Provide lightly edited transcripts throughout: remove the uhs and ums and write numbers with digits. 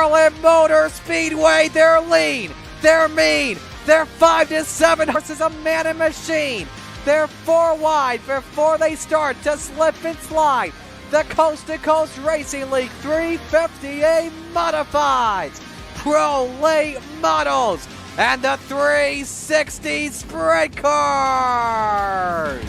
Charlotte Motor Speedway. They're lean, they're mean, they're 5 to 7 horses, a man and machine. They're 4 wide before they start to slip and slide. The Coast to Coast Racing League 350A Modifieds, Pro Late Models, and the 360 Sprint Cars.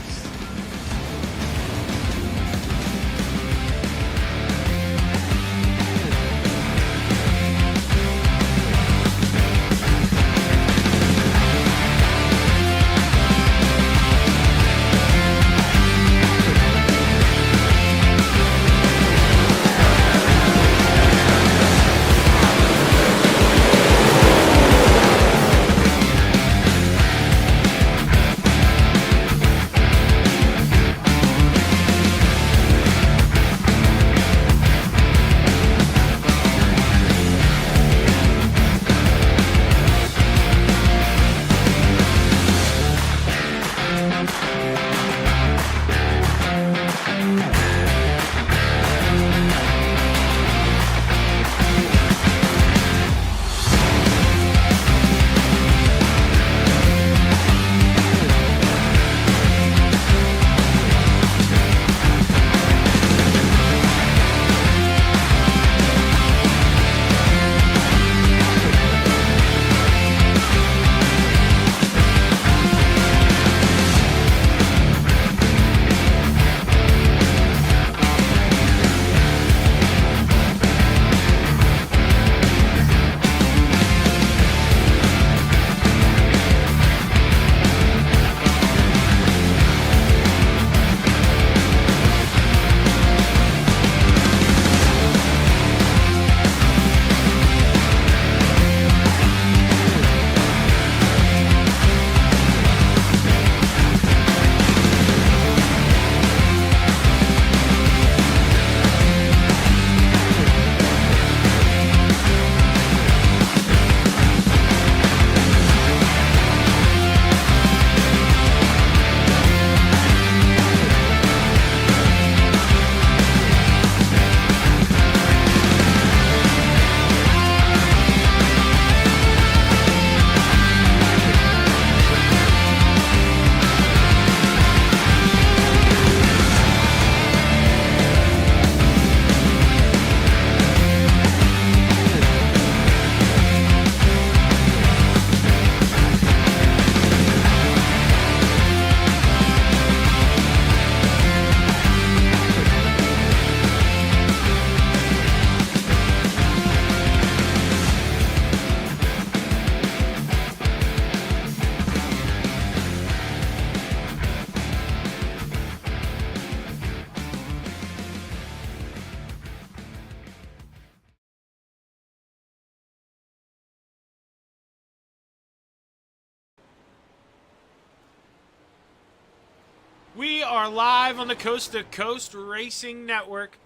We are live on the Coast to Coast Racing Network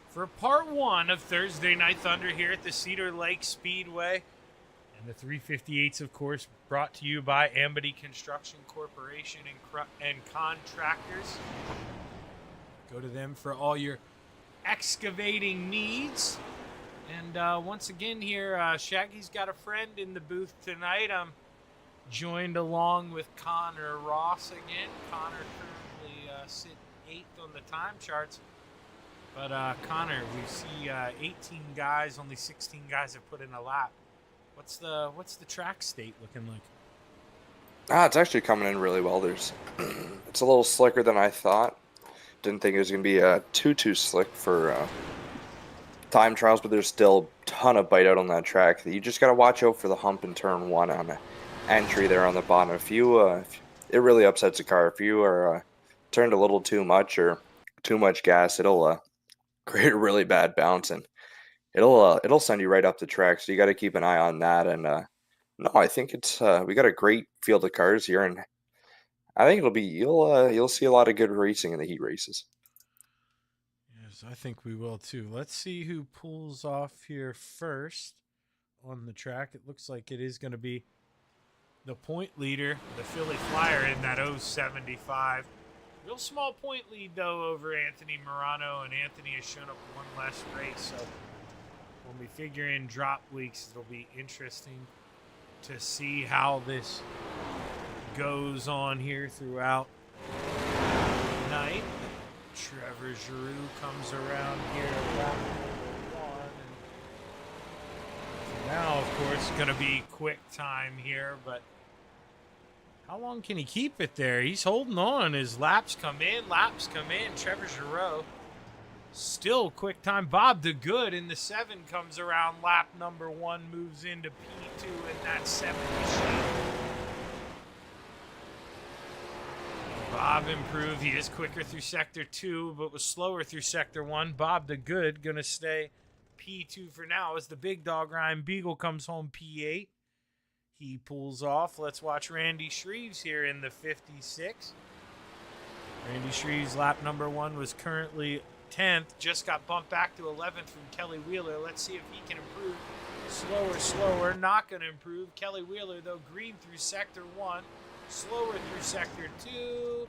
for part 1 of Thursday Night Thunder here at the Cedar Lake Speedway. And the 358s, of course, brought to you by Amity Construction Corporation and Contractors. Go to them for all your excavating needs. And once again here, Shaggy's got a friend in the booth tonight. I'm joined along with Connor Ross again. Connor currently sit 8th on the time charts. But Connor, we see 18 guys, only 16 guys have put in a lap. What's the track state looking like? It's actually coming in really well. It's a little slicker than I thought. Didn't think it was going to be too slick for time trials, but there's still a ton of bite out on that track. You just got to watch out for the hump in turn 1 on the entry there on the bottom. If it really upsets the car. If you are turned a little too much or too much gas, it'll create a really bad bounce, and it'll send you right up the track. So you got to keep an eye on that. And no, I think it's we got a great field of cars here, and I think you'll see a lot of good racing in the heat races. Yes, I think we will too. Let's see who pulls off here first on the track. It looks like it is going to be the point leader, the Philly Flyer, in that 075. Real small point lead, though, over Anthony Morano, and Anthony has shown up one less race, so when we figure in drop leaks, it'll be interesting to see how this goes on here throughout the night. Trevor Giroux comes around here at lap number 1. And now, of course, it's going to be quick time here, but how long can he keep it there? He's holding on as laps come in. Trevor Giroux still quick time. Bob DeGood in the 7 comes around lap number 1, moves into P2 in that 7 machine. Bob improved. He is quicker through Sector 2, but was slower through Sector 1. Bob DeGood going to stay P2 for now as the big dog Ryan Beagle comes home P8. He pulls off. Let's watch Randy Shreves here in the 56. Randy Shreves, lap number 1, was currently 10th. Just got bumped back to 11th from Kelly Wheeler. Let's see if he can improve. Slower. Not going to improve. Kelly Wheeler, though, green through Sector 1. Slower through Sector 2.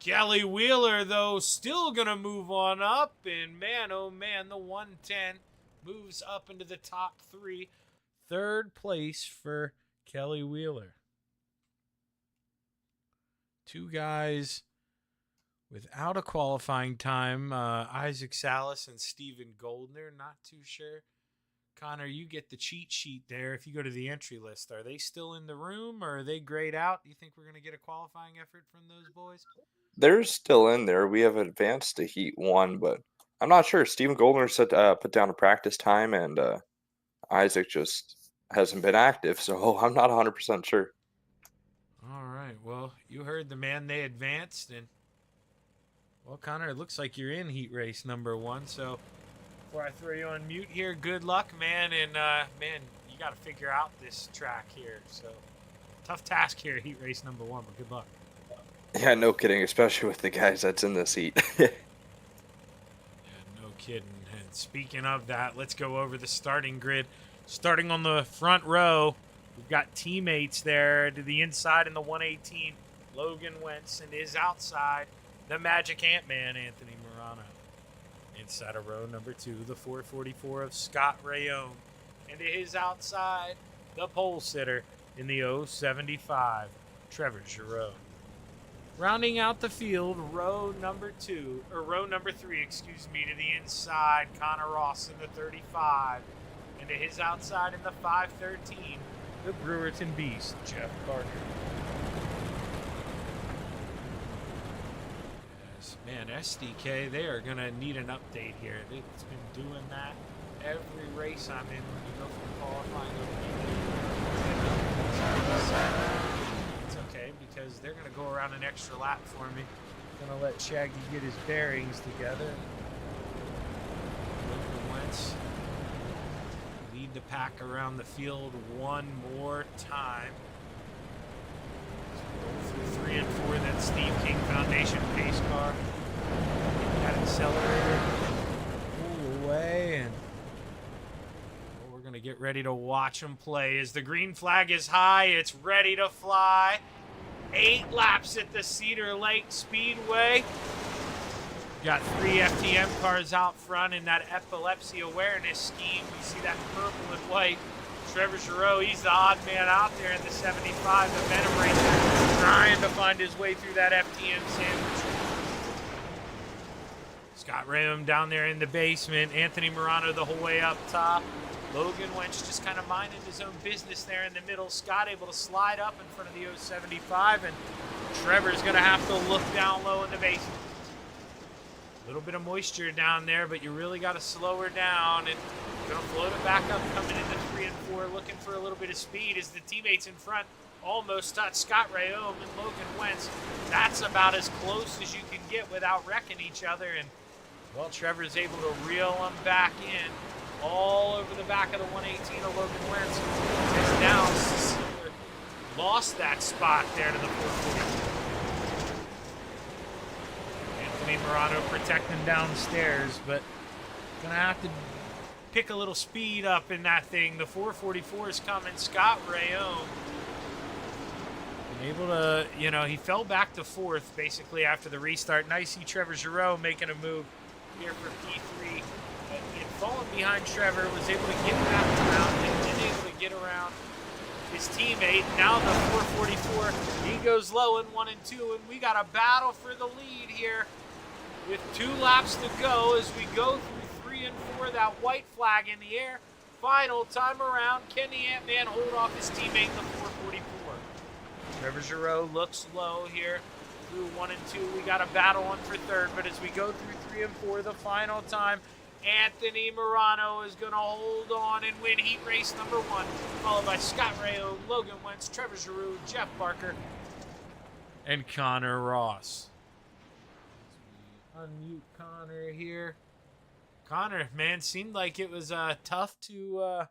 Kelly Wheeler, though, still going to move on up. And man, oh man, the 110 moves up into the top 3. 3rd place for Kelly Wheeler. 2 guys without a qualifying time. Isaac Salas and Steven Goldner. Not too sure. Connor, you get the cheat sheet there. If you go to the entry list, are they still in the room or are they grayed out? Do you think we're going to get a qualifying effort from those boys? They're still in there. We have advanced to Heat 1, but I'm not sure. Steven Goldner said put down a practice time, and Isaac just hasn't been active, so I'm not 100% sure. All right. Well, you heard the man. They advanced, and well, Connor, it looks like you're in heat race number 1. So before I throw you on mute here, good luck, man. And man, you got to figure out this track here. So tough task here, heat race number 1. But good luck. Yeah, no kidding, especially with the guys that's in this heat. Yeah, no kidding. And speaking of that, let's go over the starting grid. Starting on the front row, we've got teammates there to the inside in the 118. Logan Wentz, and his outside, the Magic Ant-Man, Anthony Morano. Inside of row number 2, the 444 of Scott Rayone. And to his outside, the pole sitter in the 075, Trevor Giroux. Rounding out the field, row number 3, to the inside, Connor Ross in the 35. And to his outside in the 513, the Brewerton Beast, Jeff Carter. Yes, man, SDK, they are going to need an update here. It's been doing that every race I'm in when you go from qualifying over. It's okay, because they're going to go around an extra lap for me. Going to let Shaggy get his bearings together. Logan Wentz lead the pack around the field one more time. Through 3 and 4, that Steve King Foundation pace car. That accelerator pull away, and we're going to get ready to watch them play. As the green flag is high, it's ready to fly. 8 laps at the Cedar Lake Speedway. Got 3 FTM cars out front in that epilepsy awareness scheme. You see that purple and white. Trevor Giroux, he's the odd man out there in the 75, the Venom Racer, trying to find his way through that FTM sandwich. Scott Rayone down there in the basement. Anthony Morano the whole way up top. Logan Wentz just kind of minding his own business there in the middle. Scott able to slide up in front of the 075, and Trevor's going to have to look down low in the basement. A little bit of moisture down there, but you really got to slow her down, and going to float it back up, coming into 3 and 4, looking for a little bit of speed as the teammates in front almost touch. Scott Rayome and Logan Wentz. That's about as close as you can get without wrecking each other, and well, Trevor's able to reel them back in all over the back of the 118 of Logan Wentz. Has now lost that spot there to the 440. Anthony Morano protecting downstairs, but gonna have to pick a little speed up in that thing. The 444 is coming. Scott Rayome been able to, he fell back to 4th basically after the restart. Nice see Trevor Giroux making a move here for P3 in falling behind Trevor, was able to get back around and then able to get around his teammate. Now the 444, he goes low in 1 and 2, and we got a battle for the lead here with 2 laps to go as we go through 3 and 4. That white flag in the air. Final time around. Can the Ant-Man hold off his teammate in the 444? Trevor Giroux looks low here through 1 and 2. We got a battle on for third, but as we go through 3 and 4, the final time, Anthony Morano is going to hold on and win heat race number 1, followed by Scott Rayo, Logan Wentz, Trevor Giroux, Jeff Barker, and Connor Ross. Unmute Connor here. Connor, man, seemed like it was tough to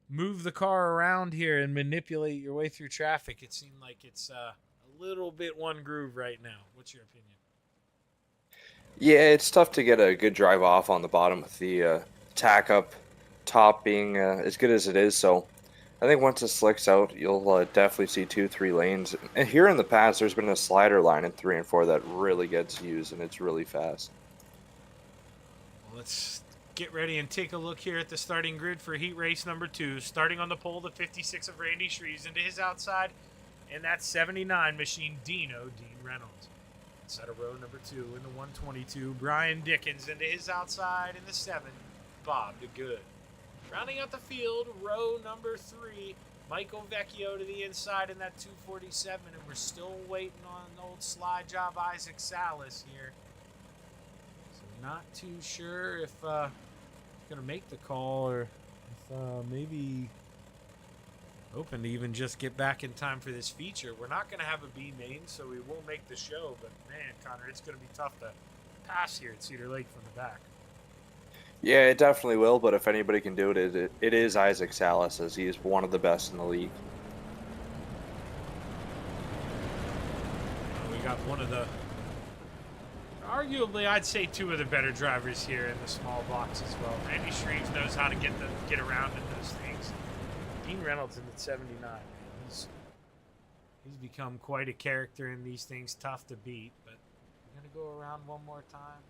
move the car around here and manipulate your way through traffic. It seemed like it's a little bit one groove right now. What's your opinion? Yeah, it's tough to get a good drive off on the bottom with the tack up top being as good as it is. So I think once it slicks out, you'll definitely see 2-3 lanes. And here in the past, there's been a slider line in 3 and 4 that really gets used, and it's really fast. Well, let's get ready and take a look here at the starting grid for heat race number 2. Starting on the pole, the 56 of Randy Shreves into his outside, and that 79 machine, Dean Reynolds. Inside of row number 2 in the 122, Brian Dickens into his outside in the 7, Bob DeGood. Rounding out the field, row number 3, Michael Vecchio to the inside in that 247, and we're still waiting on old slide job Isaac Salas here. So not too sure if he's going to make the call or if maybe hoping to even just get back in time for this feature. We're not going to have a B main, so we won't make the show, but man, Connor, it's going to be tough to pass here at Cedar Lake from the back. Yeah, it definitely will, but if anybody can do it, it is Isaac Salas, as he is one of the best in the league. We got one of the, arguably, I'd say 2 of the better drivers here in the small box as well. Randy Shreves knows how to get around in those things. Dean Reynolds in the 79, man. He's become quite a character in these things, tough to beat, but we're going to go around one more time.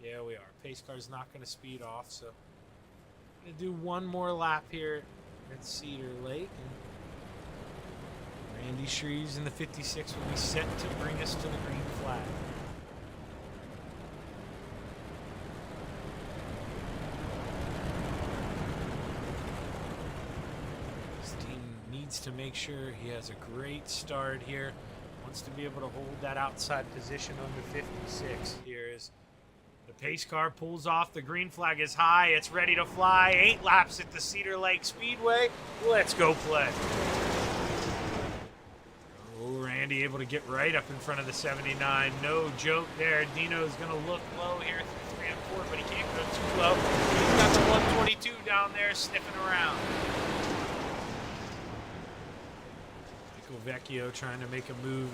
Yeah, we are. Pace car's not going to speed off, so I'm going to do one more lap here at Cedar Lake. And Randy Shreves in the 56 will be set to bring us to the green flag. To make sure he has a great start here. Wants to be able to hold that outside position on the 56 here as the pace car pulls off. The green flag is high. It's ready to fly. 8 laps at the Cedar Lake Speedway. Let's go play. Oh, Randy able to get right up in front of the 79. No joke there. Dino's going to look low here through 3 and 4, but he can't go too low. He's got the 122 down there sniffing around. Vecchio trying to make a move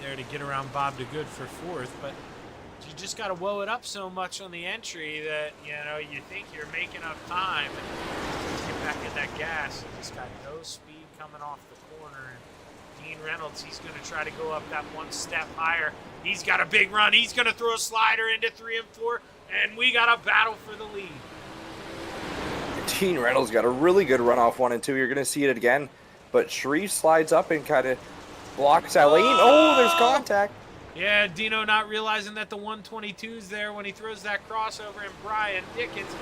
there to get around Bob DeGood for 4th, but you just got to woe it up so much on the entry that, you know, you think you're making up time and get back in that gas. You just got no speed coming off the corner. And Dean Reynolds, he's going to try to go up that one step higher. He's got a big run. He's going to throw a slider into 3 and 4, and we got a battle for the lead. Dean Reynolds got a really good run off 1 and 2. You're going to see it again. But Shreve slides up and kind of blocks that lane. Oh, there's contact. Yeah, Dino not realizing that the 122's there when he throws that crossover, and Brian Dickens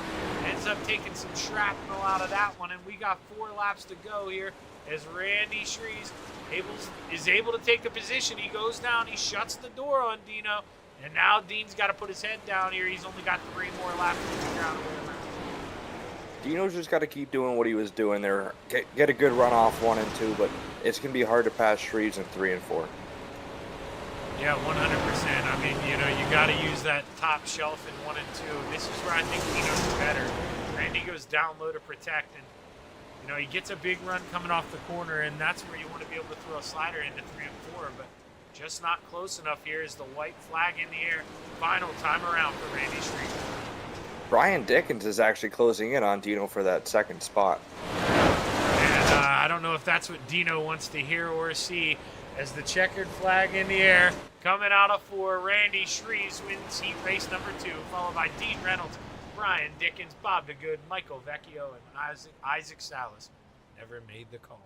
ends up taking some shrapnel out of that one. And we got 4 laps to go here as Randy Shreves is able to take the position. He goes down, he shuts the door on Dino, and now Dean's got to put his head down here. He's only got 3 more laps to figure out a way around. Dino's just got to keep doing what he was doing there. Get a good run off 1 and 2, but it's going to be hard to pass Shreves in 3 and 4. Yeah, 100%. I mean, you know, you got to use that top shelf in 1 and 2. This is where I think Dino's better. Randy goes down low to protect, and, you know, he gets a big run coming off the corner, and that's where you want to be able to throw a slider into 3 and 4, but just not close enough here is the white flag in the air. Final time around for Randy Shreves. Brian Dickens is actually closing in on Dino for that 2nd spot. And I don't know if that's what Dino wants to hear or see as the checkered flag in the air. Coming out of 4, Randy Shreves wins heat race number 2, followed by Dean Reynolds Brian Dickens, Bob DeGood, Michael Vecchio, and Isaac Salas never made the call.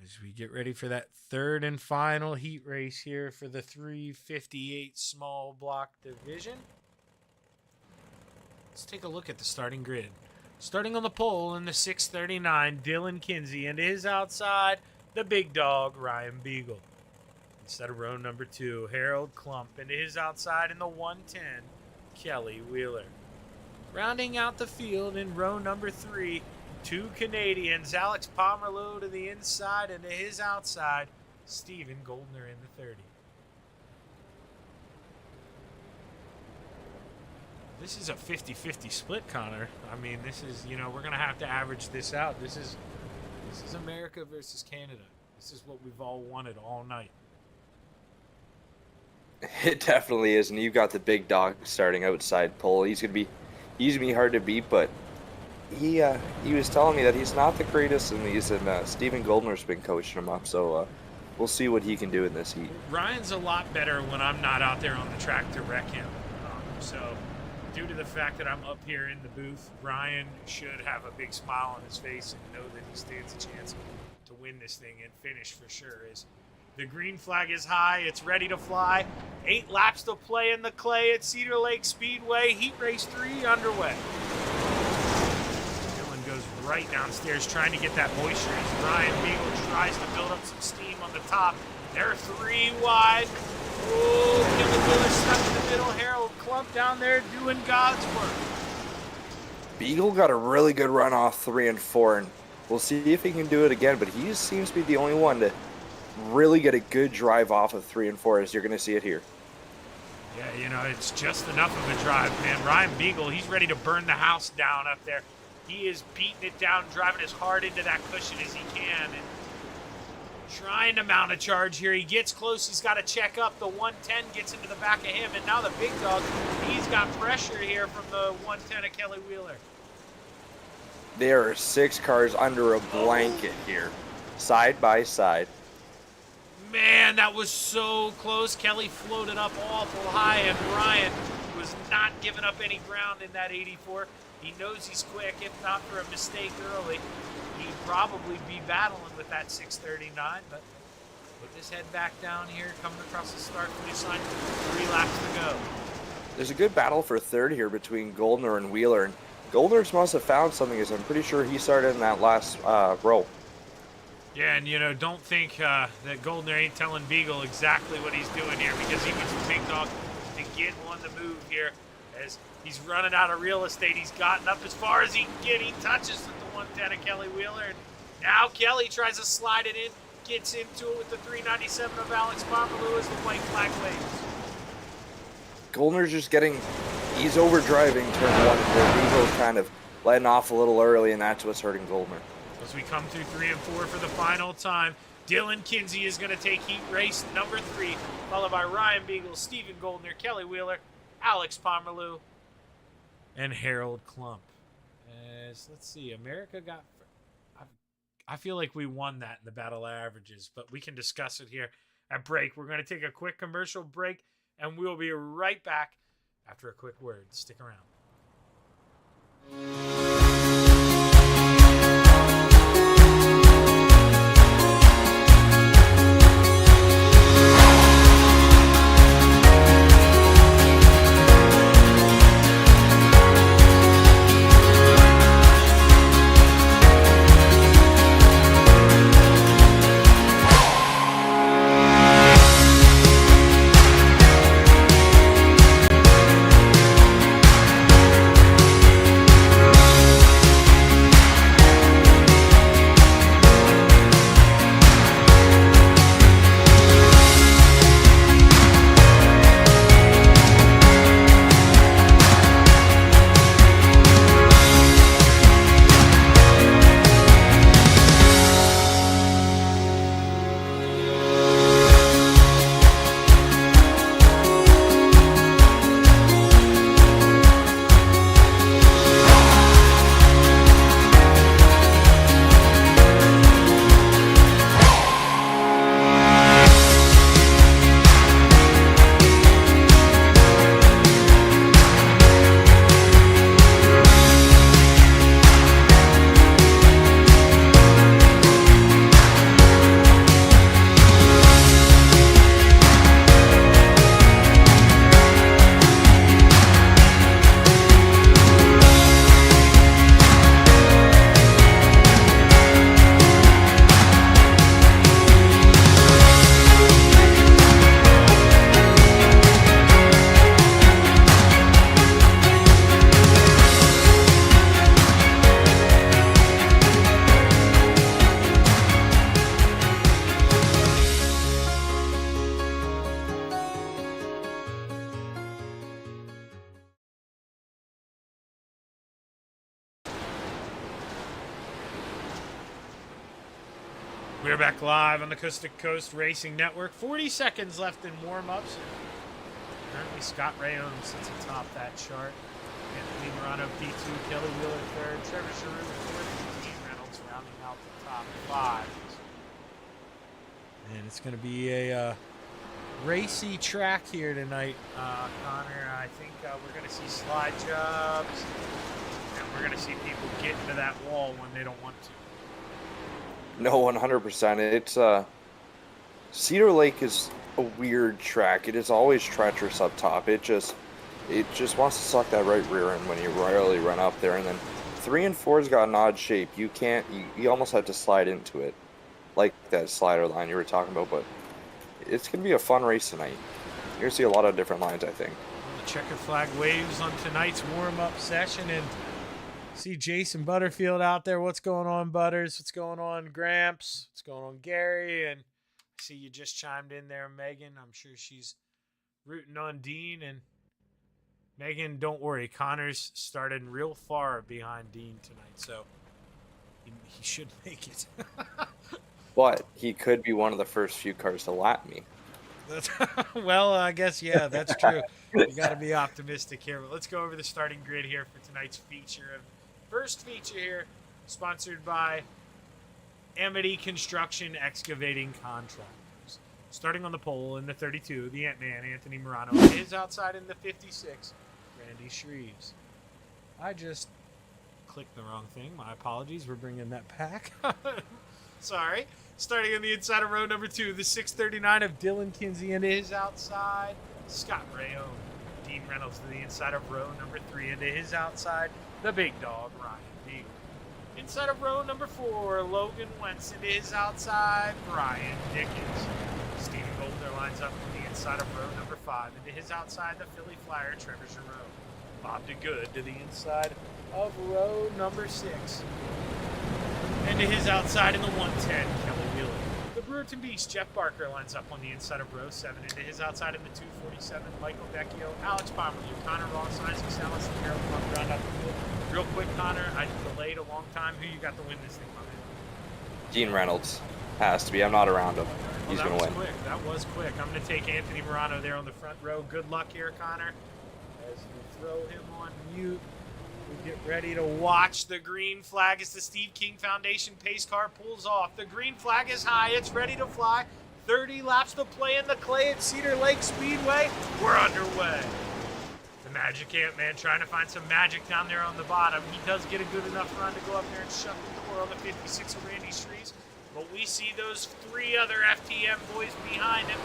As we get ready for that third and final heat race here for the 358 small block division, let's take a look at the starting grid. Starting on the pole in the 639, Dylan Kinsey, and his outside, the big dog, Ryan Beagle. Instead of row number 2, Harold Klump, and his outside in the 110, Kelly Wheeler. Rounding out the field in row number 3, 2 Canadians, Alex Pomerleau to the inside, and to his outside, Stephen Goldner in the 30. This is a 50-50 split, Connor. I mean, this is, we're going to have to average this out. This is America versus Canada. This is what we've all wanted all night. It definitely is, and you've got the big dog starting outside pole. He's gonna be hard to beat, but he was telling me that he's not the greatest, and Stephen Goldner's been coaching him up, so we'll see what he can do in this heat. Ryan's a lot better when I'm not out there on the track to wreck him. So due to the fact that I'm up here in the booth, Ryan should have a big smile on his face and know that he stands a chance to win this thing and finish for sure. The green flag is high. It's ready to fly. 8 laps to play in the clay at Cedar Lake Speedway. Heat race 3 underway. Dylan goes right downstairs trying to get that moisture as Ryan Beagle tries to build up some steam on the top. They're 3 wide. Oh, Kelly Wheeler stuck in the middle. Harold Klump down there doing God's work. Beagle got a really good run off 3 and 4, and we'll see if he can do it again, but he seems to be the only one to really get a good drive off of 3 and 4, as you're going to see it here. Yeah, it's just enough of a drive, man. Ryan Beagle, he's ready to burn the house down up there. He is beating it down, driving as hard into that cushion as he can, and trying to mount a charge here. He gets close. He's got to check up. The 110 gets into the back of him, and now the big dog, he's got pressure here from the 110 of Kelly Wheeler. There are 6 cars under a blanket here, side by side. Man, that was so close. Kelly floated up awful high, and Ryan was not giving up any ground in that 84. He knows he's quick. If not for a mistake early, he'd probably be battling with that 639. But put this head back down here, coming across the start finish line, 3 laps to go. There's a good battle for third here between Goldner and Wheeler. And Goldner must have found something, as I'm pretty sure he started in that last row. Yeah, and don't think that Goldner ain't telling Beagle exactly what he's doing here, because he wants the big dog to get on the move here as he's running out of real estate. He's gotten up as far as he can get. He touches at the 110 of Kelly Wheeler, and now Kelly tries to slide it in, gets into it with the 397 of Alex Pomerleau as the white flag waves. Goldner's just he's overdriving turn 1, where Beagle's kind of letting off a little early, and that's what's hurting Goldner. As we come through 3 and 4 for the final time, Dylan Kinsey is going to take heat race number 3, followed by Ryan Beagle, Stephen Goldner, Kelly Wheeler, Alex Pomerleau, and Harold Klump. Let's see, America got... I feel like we won that in the battle of averages, but we can discuss it here at break. We're going to take a quick commercial break, and we'll be right back after a quick word. Stick around. We're back live on the Coast to Coast Racing Network. 40 seconds left in warm-ups. Currently, Scott Rayone sits atop that chart. Anthony Morano P2, Kelly Wheeler third, Trevor Giroux fourth, Dean Reynolds rounding out the top five. And it's going to be a racy track here tonight, Connor. I think we're going to see slide jobs, and we're going to see people get into that wall when they don't want to. No, 100%. It's Cedar Lake is a weird track. It is always treacherous up top. It just wants to suck that right rear end when you rarely run up there. And then 3 and 4's got an odd shape. You can't. You almost have to slide into it, like that slider line you were talking about. But it's gonna be a fun race tonight. You're gonna see a lot of different lines, I think. The checker flag waves on tonight's warm-up session, and see Jason Butterfield out there. What's going on, Butters? What's going on, Gramps? What's going on, Gary? And I see you just chimed in there, Megan. I'm sure she's rooting on Dean. And Megan, don't worry. Connor's started real far behind Dean tonight, so he should make it. But he could be one of the first few cars to lap me. Well, I guess, yeah, that's true. You got to be optimistic here. But let's go over the starting grid here for tonight's feature. First feature here, sponsored by Amity Construction Excavating Contractors. Starting on the pole in the 32, the Ant-Man, Anthony Morano, is outside in the 56, Randy Shreves. I just clicked the wrong thing. My apologies. We're bringing that back. Sorry. Starting on the inside of row number 2, the 639 of Dylan Kinsey, and his outside, Scott Rayone. Dean Reynolds to the inside of row number 3, into his outside, the big dog, Ryan Beagle. Inside of row number 4, Logan Wentz, into his outside, Brian Dickens. Stephen Goldner lines up on the inside of row number 5, into his outside, the Philly Flyer, Trevor Giroux. Bob DeGood to the inside of row number 6. And to his outside in the 110, Kelly Wheeler. The Brewerton Beast, Jeff Barker, lines up on the inside of row 7. Into his outside in the 247, Michael Vecchio, Alex Pomerlew, Connor Ross, Isaac Salas, and Harold Plum round out the field. Real quick, Connor, I delayed a long time. Who you got to win this thing, my man? Dean Reynolds. Has to be. I'm not around him. He's going to win. Quick. That was quick. I'm going to take Anthony Morano there on the front row. Good luck here, Connor. As you throw him on mute. We get ready to watch the green flag as the Steve King Foundation pace car pulls off. The green flag is high. It's ready to fly. 30 laps to play in the clay at Cedar Lake Speedway. We're underway. The Magic Ant-Man trying to find some magic down there on the bottom. He does get a good enough run to go up there and shut the door on the 56 of Randy Shreves. But we see those 3 other FTM boys behind him.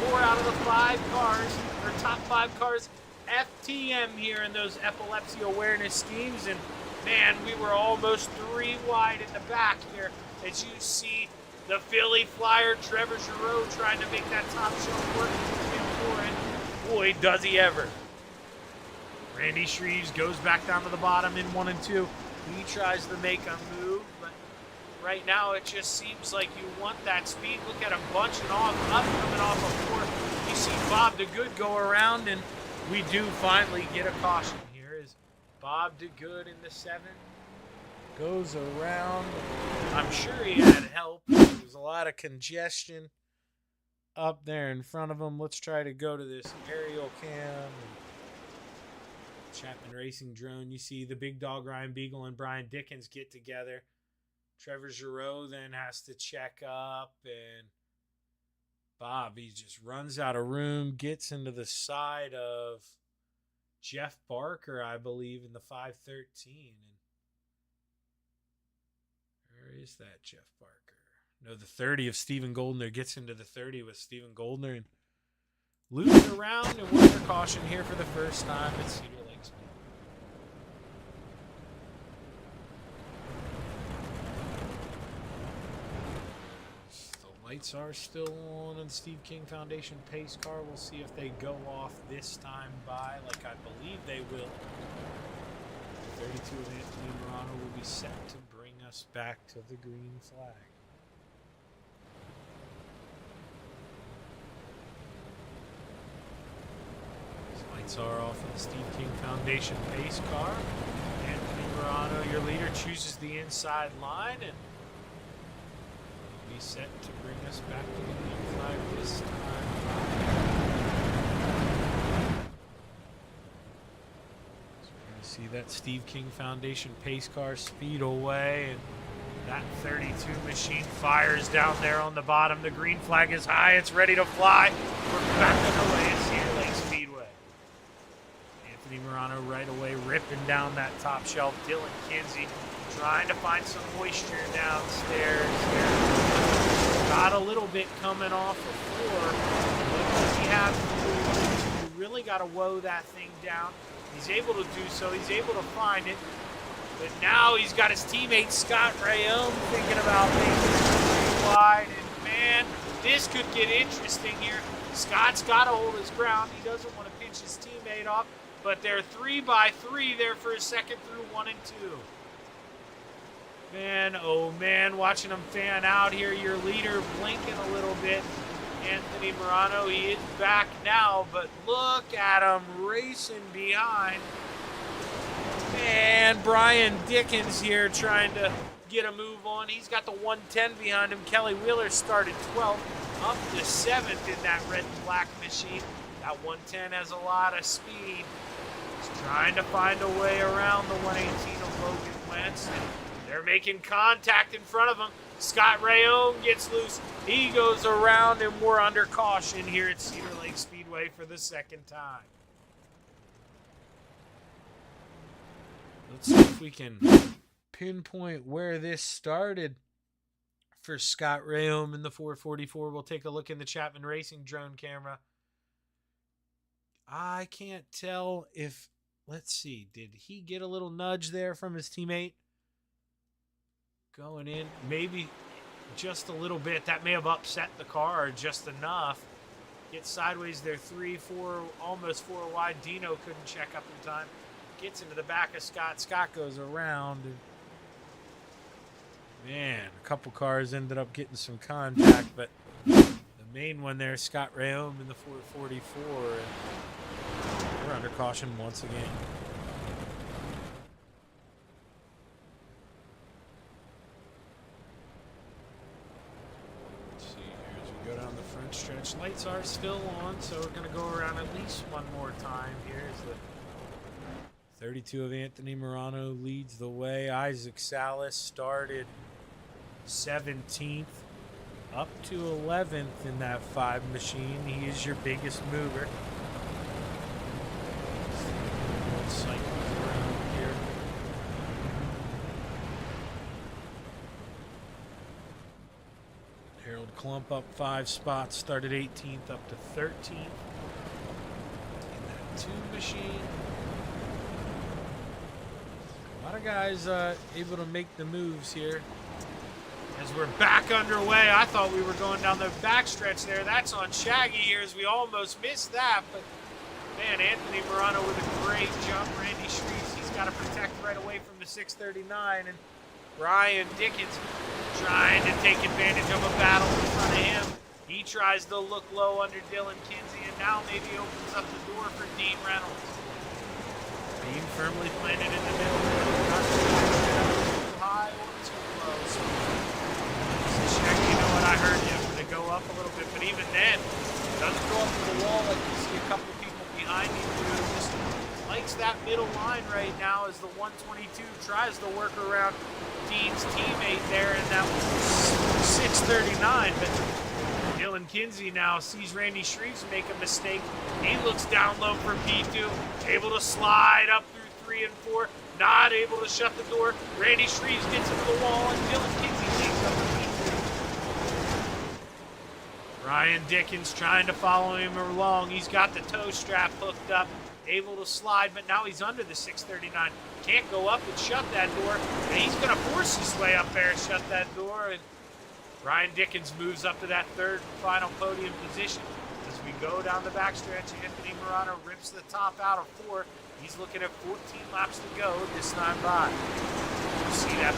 4 out of the 5 cars, or top 5 cars, FTM here in those epilepsy awareness schemes, and man, we were almost 3 wide in the back here as you see the Philly Flyer Trevor Giroux trying to make that top shelf work for it. Boy, does he ever. Randy Shreves goes back down to the bottom in 1 and 2. He tries to make a move, but right now it just seems like you want that speed. Look at him bunching off, up coming off a 4. You see Bob DeGood go around, and we do finally get a caution here as Bob DeGood in the 7 goes around. I'm sure he had help. There's a lot of congestion up there in front of him. Let's try to go to this aerial cam. Chapman Racing drone. You see the big dog Ryan Beagle and Brian Dickens get together. Trevor Giroux then has to check up, and Bob, he just runs out of room, gets into the side of Jeff Barker, I believe, in the 513. And where is that Jeff Barker? No, the 30 of Stephen Goldner gets into the 30 with Stephen Goldner and loops around and with their caution here for the first time at Cedar Lake Speedway. Lights are still on the Steve King Foundation pace car. We'll see if they go off this time by, like I believe they will. 32 of Anthony Morano will be set to bring us back to the green flag. Lights are off on the Steve King Foundation pace car. Anthony Morano, your leader, chooses the inside line, and be He's set to bring us back to the green flag this time. So we're going to see that Steve King Foundation pace car speed away, and that 32 machine fires down there on the bottom. The green flag is high. It's ready to fly. We're back underway at Cedar Lake Speedway. Anthony Morano right away ripping down that top shelf. Dylan Kinsey trying to find some moisture downstairs here. Got a little bit coming off of four. What does he have to do? You really got to woe that thing down. He's able to do so. He's able to find it. But now he's got his teammate Scott Rayome thinking about making it wide. And man, this could get interesting here. Scott's got to hold his ground. He doesn't want to pinch his teammate off. But they're 3x3 there for a second through 1 and 2. Man, oh man, watching him fan out here. Your leader blinking a little bit. Anthony Morano, he is back now, but look at him racing behind. Man, Brian Dickens here trying to get a move on. He's got the 110 behind him. Kelly Wheeler started 12th, up to 7th in that red and black machine. That 110 has a lot of speed. He's trying to find a way around the 118 of Logan Wentz. And they're making contact in front of him. Scott Rayome gets loose. He goes around, and we're under caution here at Cedar Lake Speedway for the second time. Let's see if we can pinpoint where this started for Scott Rayome in the 444. We'll take a look in the Chapman Racing drone camera. I can't tell if, let's see, did he get a little nudge there from his teammate? Going in, maybe just a little bit. That may have upset the car just enough. Gets sideways there, 3, 4, almost 4 wide. Dino couldn't check up in time. Gets into the back of Scott. Scott goes around. And man, a couple cars ended up getting some contact, but the main one there, Scott Rayome in the 444. And we're under caution once again. Go down the front stretch. Lights are still on, so we're going to go around at least one more time. Here's the 32 of Anthony Morano leads the way. Isaac Salas started 17th, up to 11th in that 5 machine. He is your biggest mover. Cycles around here. Harold Klump up 5 spots, started 18th up to 13th in that 2 machine. A lot of guys able to make the moves here. As we're back underway, I thought we were going down the backstretch there. That's on Shaggy here as we almost missed that. But man, Anthony Morano with a great jump. Randy Shreves, he's got to protect right away from the 639. And Brian Dickens trying to take advantage of a battle in front of him. He tries to look low under Dylan Kinsey, and now maybe opens up the door for Dean Reynolds. Dean firmly planted in the middle. Not too high or too low. So Shaggy, you know what, I heard you. They go up a little bit, but even then, it doesn't go up to the wall like you see a couple people behind him do. Just likes that middle line right now as the 122 tries to work around Dean's teammate there in that 639, but Dylan Kinsey now sees Randy Shreves make a mistake. He looks down low for P2, able to slide up through 3 and 4, not able to shut the door. Randy Shreves gets into the wall, and Dylan Kinsey takes up the P2. Ryan Dickens trying to follow him along. He's got the toe strap hooked up, able to slide, but now he's under the 639. Can't go up and shut that door. And he's going to force his way up there and shut that door. And Ryan Dickens moves up to that 3rd and final podium position. As we go down the backstretch, Anthony Morano rips the top out of 4. He's looking at 14 laps to go this time by. You see that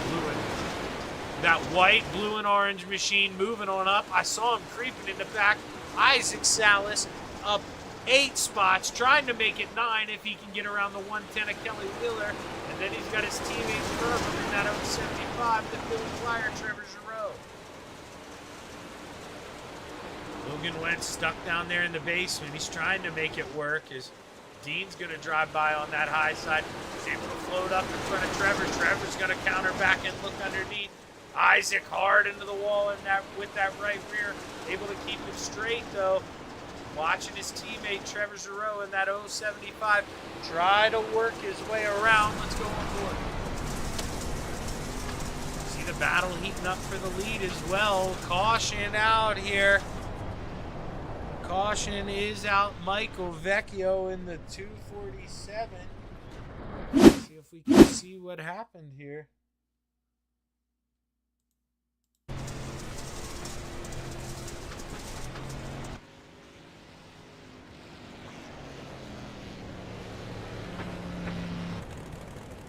that white, blue, and orange machine moving on up. I saw him creeping in the back. Isaac Salas up 8 spots, trying to make it 9 if he can get around the 110 of Kelly Wheeler. And then he's got his teammates further in that 075 to Philly Flyer, Trevor Giroux. Logan Wentz stuck down there in the basement. He's trying to make it work as Dean's going to drive by on that high side. He's able to float up in front of Trevor. Trevor's going to counter back and look underneath. Isaac hard into the wall and with that right rear. Able to keep it straight, though. Watching his teammate, Trevor Giroux, in that 075. Try to work his way around. Let's go on board. See the battle heating up for the lead as well. Caution out here. Caution is out. Michael Vecchio in the 247. Let's see if we can see what happened here.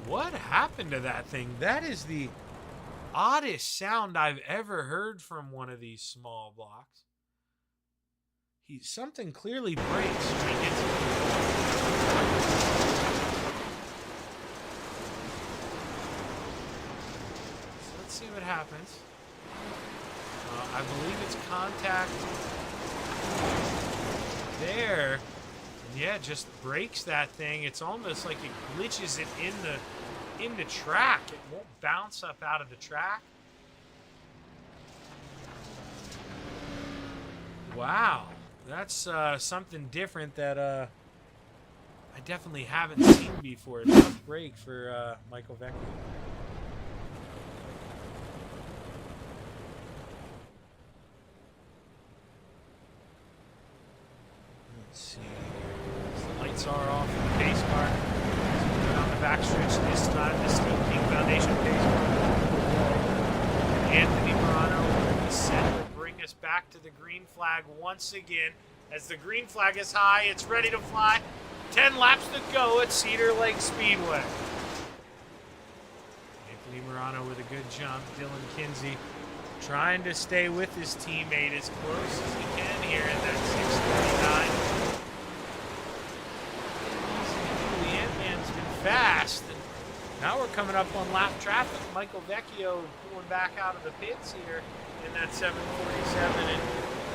What happened to that thing? That is the oddest sound I've ever heard from one of these small blocks. Something clearly breaks. So let's see what happens. I believe it's contact there. Yeah, just breaks that thing. It's almost like it glitches it in the track. It won't bounce up out of the track. Wow, that's something different that I definitely haven't seen before. Tough break for Michael Vecchio. Let's see. Lights are off in the pace car. On the backstretch this time, the Steam King Foundation pace car. Anthony Morano is set to bring us back to the green flag once again. As the green flag is high, it's ready to fly. 10 laps to go at Cedar Lake Speedway. Anthony Morano with a good jump. Dylan Kinsey trying to stay with his teammate as close as he can here in that 639. Fast, and now we're coming up on lap traffic. Michael Vecchio pulling back out of the pits here in that 747, and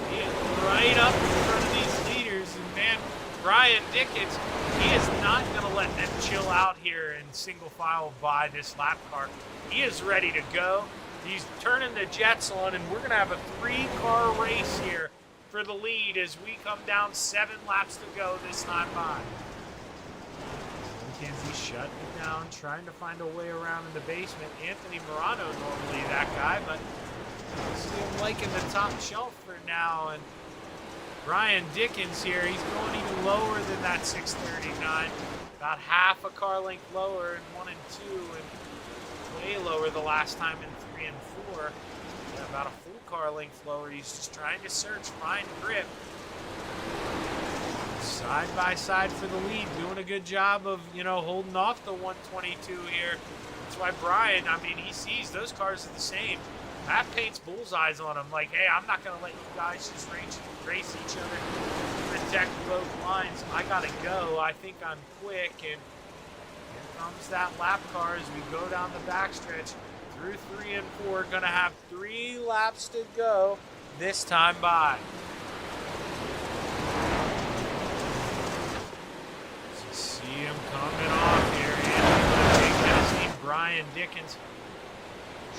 he is right up in front of these leaders. And man, Brian Dickens, he is not going to let them chill out here and single file by this lap car. He is ready to go. He's turning the jets on, and we're going to have a 3-car race here for the lead as we come down 7 laps to go this time by. Kinsey shutting it down, trying to find a way around in the basement. Anthony Morano, normally that guy, but still liking the top shelf for now. And Brian Dickens here, he's going even lower than that 639. About half a car length lower in 1 and 2, and way lower the last time in 3 and 4. Yeah, about a full car length lower. He's just trying to search, find grip. Side by side for the lead, doing a good job of, holding off the 122 here. That's why Brian, he sees those cars are the same. That paints bullseyes on him. Like, hey, I'm not going to let you guys just race each other, protect both lines. I got to go. I think I'm quick. And here comes that lap car as we go down the backstretch through 3 and 4. Going to have 3 laps to go this time by. See him coming off here. And big head of steam. Brian Dickens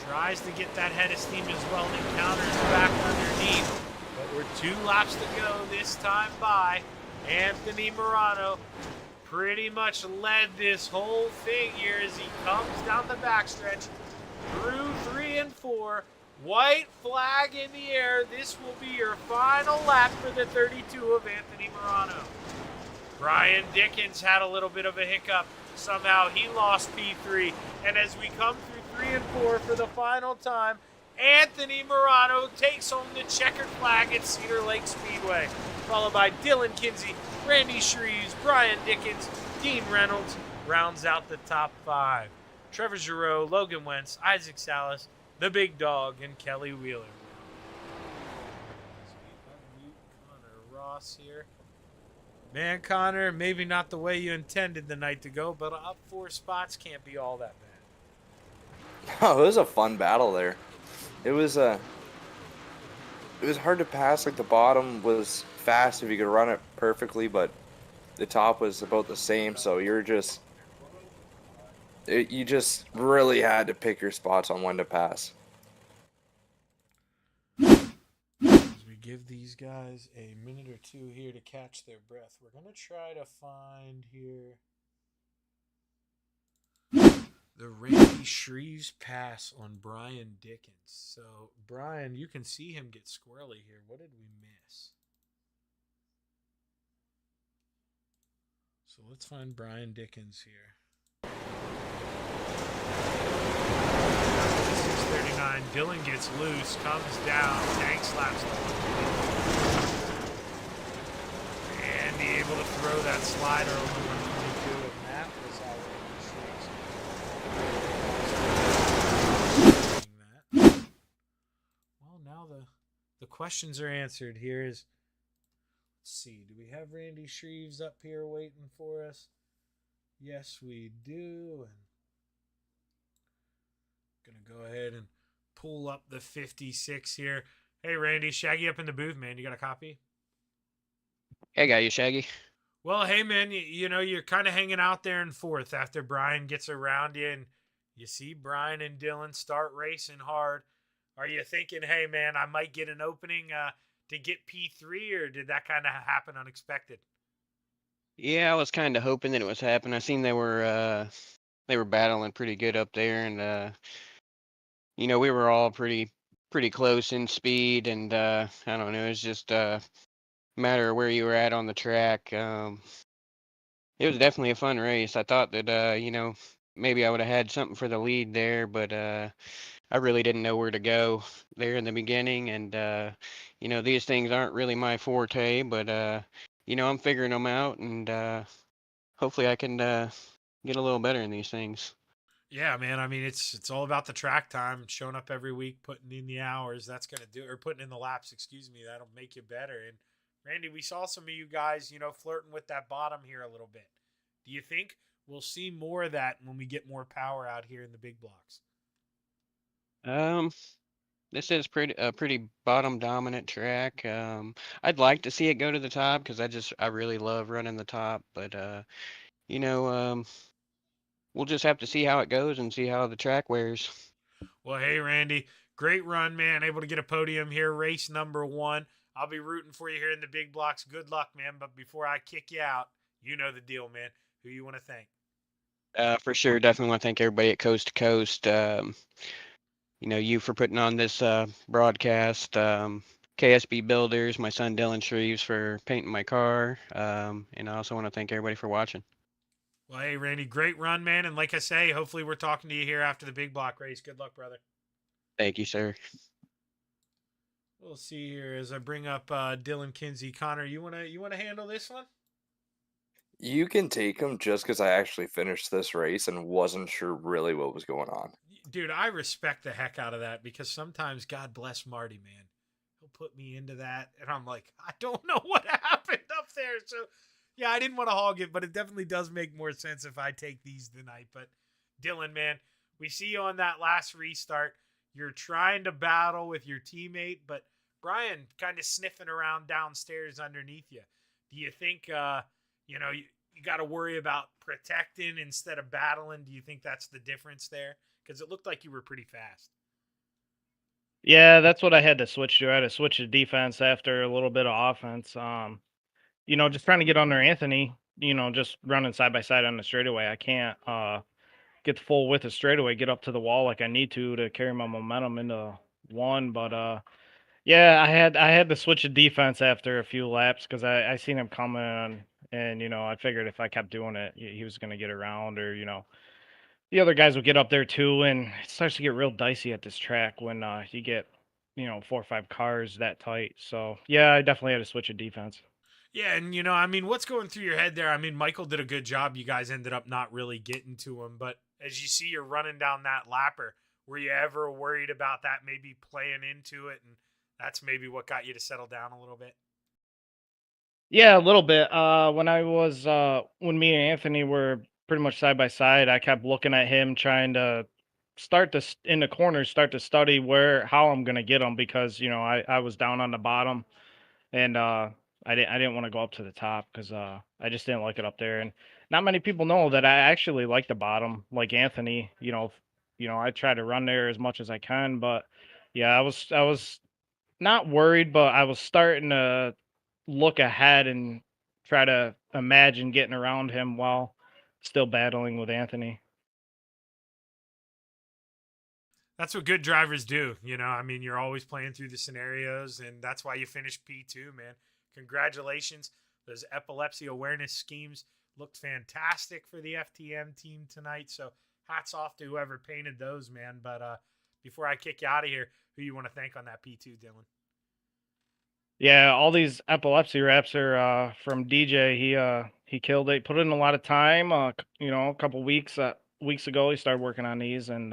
tries to get that head of steam as well and encounters back underneath. But we're 2 laps to go this time by. Anthony Morano pretty much led this whole thing here as he comes down the backstretch through 3 and 4. White flag in the air. This will be your final lap for the 32 of Anthony Morano. Brian Dickens had a little bit of a hiccup. Somehow he lost P3. And as we come through 3 and 4 for the final time, Anthony Morano takes home the checkered flag at Cedar Lake Speedway. Followed by Dylan Kinsey, Randy Shreves, Brian Dickens, Dean Reynolds rounds out the top 5. Trevor Giroux, Logan Wentz, Isaac Salas, the Big Dog, and Kelly Wheeler. Connor Ross here. Man, Connor, maybe not the way you intended the night to go, but up 4 spots can't be all that bad. Oh, it was a fun battle there. It was it was hard to pass. Like the bottom was fast if you could run it perfectly, but the top was about the same. So you just really had to pick your spots on when to pass. As we give these guys a minute or two here to catch their breath, we're going to try to find here the Randy Shreves pass on Brian Dickens. So, Brian, you can see him get squirrely here. What did we miss? So let's find Brian Dickens here. 639. Dylan gets loose, comes down, tank slaps and be able to throw that slider over 122, and that was already that. Well, now the questions are answered. Here is, let's see, do we have Randy Shreves up here waiting for us? Yes, we do. And gonna go ahead and pull up the 56 here. Hey, Randy, Shaggy up in the booth, man. You got a copy? Hey, got you, Shaggy. Well, hey, man, you know, you're kind of hanging out there in fourth after Brian gets around you, and you see Brian and Dylan start racing hard. Are you thinking, hey, man, I might get an opening to get P3, or did that kind of happen unexpected? Yeah, I was kind of hoping that it was happening. I seen they were battling pretty good up there, and we were all pretty close in speed, and I don't know, it's just a matter of where you were at on the track. It was definitely a fun race. I thought that maybe I would have had something for the lead there, but I really didn't know where to go there in the beginning, and these things aren't really my forte, but I'm figuring them out, and hopefully I can get a little better in these things. Yeah, man. I mean, it's all about the track time, showing up every week, putting in the hours. That's gonna do, or putting in the laps. Excuse me. That'll make you better. And Randy, we saw some of you guys, flirting with that bottom here a little bit. Do you think we'll see more of that when we get more power out here in the big blocks? Um, this is pretty bottom dominant track. I'd like to see it go to the top because I really love running the top, but you know, um, we'll just have to see how it goes and see how the track wears. Well, hey, Randy, great run, man. Able to get a podium here, race number 1. I'll be rooting for you here in the big blocks. Good luck, man. But before I kick you out, you know the deal, man. Who you want to thank? For sure, definitely want to thank everybody at Coast to Coast. You for putting on this broadcast. KSB Builders, my son Dylan Shreves for painting my car, and I also want to thank everybody for watching. Well, hey, Randy, great run, man. And like I say, hopefully we're talking to you here after the big block race. Good luck, brother. Thank you, sir. We'll see here as I bring up Dylan Kinsey. Connor, you wanna handle this one? You can take him just because I actually finished this race and wasn't sure really what was going on. Dude, I respect the heck out of that because sometimes, God bless Marty, man, he'll put me into that, and I'm like, I don't know what happened up there. So, yeah, I didn't want to hog it, but it definitely does make more sense if I take these tonight. But Dylan, man, we see you on that last restart. You're trying to battle with your teammate, but Brian kind of sniffing around downstairs underneath you. Do you think, you got to worry about protecting instead of battling? Do you think that's the difference there? Because it looked like you were pretty fast. Yeah, that's what I had to switch to. I had to switch to defense after a little bit of offense. Just trying to get under Anthony, just running side by side on the straightaway. I can't get the full width of straightaway, get up to the wall like I need to carry my momentum into one. But yeah, I had to switch to defense after a few laps because I seen him coming, and I figured if I kept doing it, he was going to get around, or the other guys will get up there too, and it starts to get real dicey at this track when you get 4 or 5 cars that tight. So yeah, I definitely had to switch to defense. Yeah, and I mean, what's going through your head there? I mean, Michael did a good job. You guys ended up not really getting to him, but as you see you're running down that lapper, were you ever worried about that maybe playing into it, and that's maybe what got you to settle down a little bit? Yeah, a little bit. When me and Anthony were pretty much side by side, I kept looking at him trying to in the corners start to study how I'm gonna get them because I was down on the bottom and I didn't want to go up to the top because I just didn't like it up there. And not many people know that I actually like the bottom, like Anthony. I try to run there as much as I can, but yeah, I was not worried, but I was starting to look ahead and try to imagine getting around him while still battling with Anthony. That's what good drivers do. I mean, you're always playing through the scenarios, and that's why you finished P2, man. Congratulations. Those epilepsy awareness schemes looked fantastic for the FTM team tonight. So hats off to whoever painted those, man. But before I kick you out of here, who you want to thank on that P2, Dylan? Yeah, all these epilepsy reps are from DJ. He killed it. Put in a lot of time. A couple weeks ago he started working on these and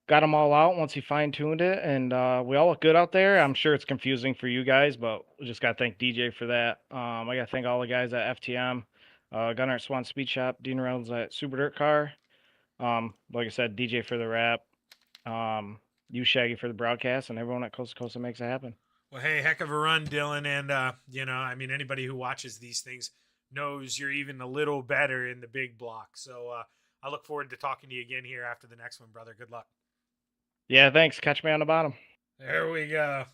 got them all out once he fine tuned it. And we all look good out there. I'm sure it's confusing for you guys, but we just got to thank DJ for that. I got to thank all the guys at FTM, Gunnar at Swan Speed Shop, Dean Reynolds at Super Dirt Car. Like I said, DJ for the rap, you Shaggy for the broadcast, and everyone at Coast to Coast that makes it happen. Well, hey, heck of a run, Dylan. And, I mean, anybody who watches these things knows you're even a little better in the big block. So I look forward to talking to you again here after the next one, brother. Good luck. Yeah, thanks. Catch me on the bottom. There we go.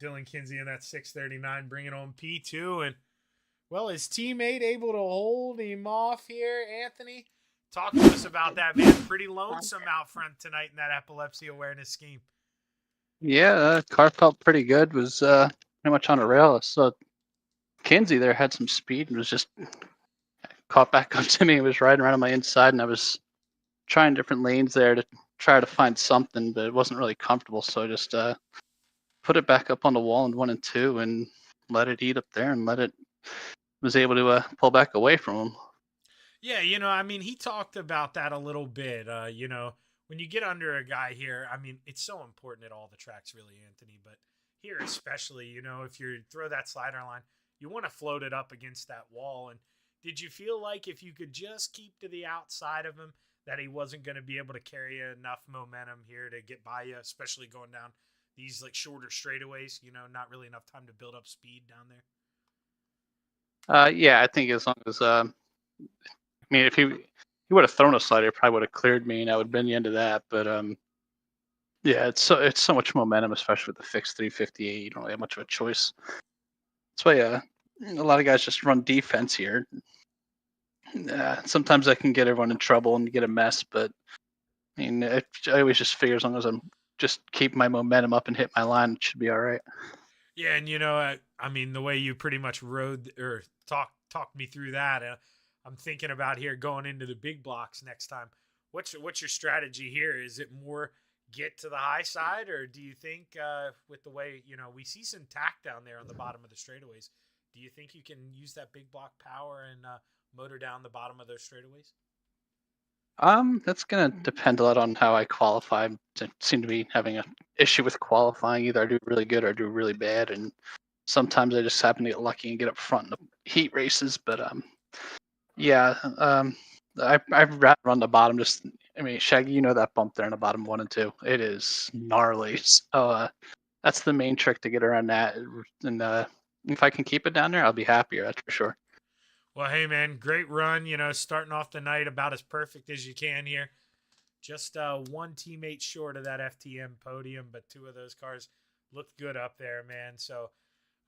Dylan Kinsey in that 639 bringing home P2. And, well, his teammate able to hold him off here, Anthony? Talk to us about that, man. Pretty lonesome out front tonight in that epilepsy awareness scheme. Yeah, car felt pretty good. Was pretty much on a rail. So Kinsey there had some speed and was just caught back up to me. He was riding around on my inside, and I was trying different lanes there to try to find something, but it wasn't really comfortable. So I just put it back up on the wall in 1 and 2 and let it eat up there and was able to pull back away from him. Yeah, I mean, he talked about that a little bit. When you get under a guy here, I mean, it's so important at all the tracks, really, Anthony. But here especially, if you throw that slider line, you want to float it up against that wall. And did you feel like if you could just keep to the outside of him, that he wasn't going to be able to carry enough momentum here to get by you, especially going down these like shorter straightaways? Not really enough time to build up speed down there. Yeah, I think as long as if he would have thrown a slider, it probably would have cleared me, and that would have been the end of that. But yeah, it's so much momentum, especially with the fixed 358. You don't really have much of a choice. That's why a lot of guys just run defense here. Sometimes I can get everyone in trouble and get a mess, but I mean, I always just figure as long as I'm just keep my momentum up and hit my line, it should be all right. Yeah, and I mean, the way you pretty much rode or talked me through that, I'm thinking about here going into the big blocks next time. What's your strategy here? Is it more get to the high side, or do you think with the way we see some tack down there on the bottom of the straightaways? Do you think you can use that big block power and motor down the bottom of those straightaways? That's gonna depend a lot on how I qualify. I seem to be having an issue with qualifying. Either I do really good or I do really bad, and sometimes I just happen to get lucky and get up front in the heat races. But yeah, I've rather run the bottom. Shaggy, that bump there in the bottom 1 and 2, it is gnarly. So that's the main trick to get around that. And if I can keep it down there, I'll be happier. That's for sure. Well, hey, man, great run. Starting off the night about as perfect as you can here. Just one teammate short of that FTM podium, but 2 of those cars looked good up there, man. So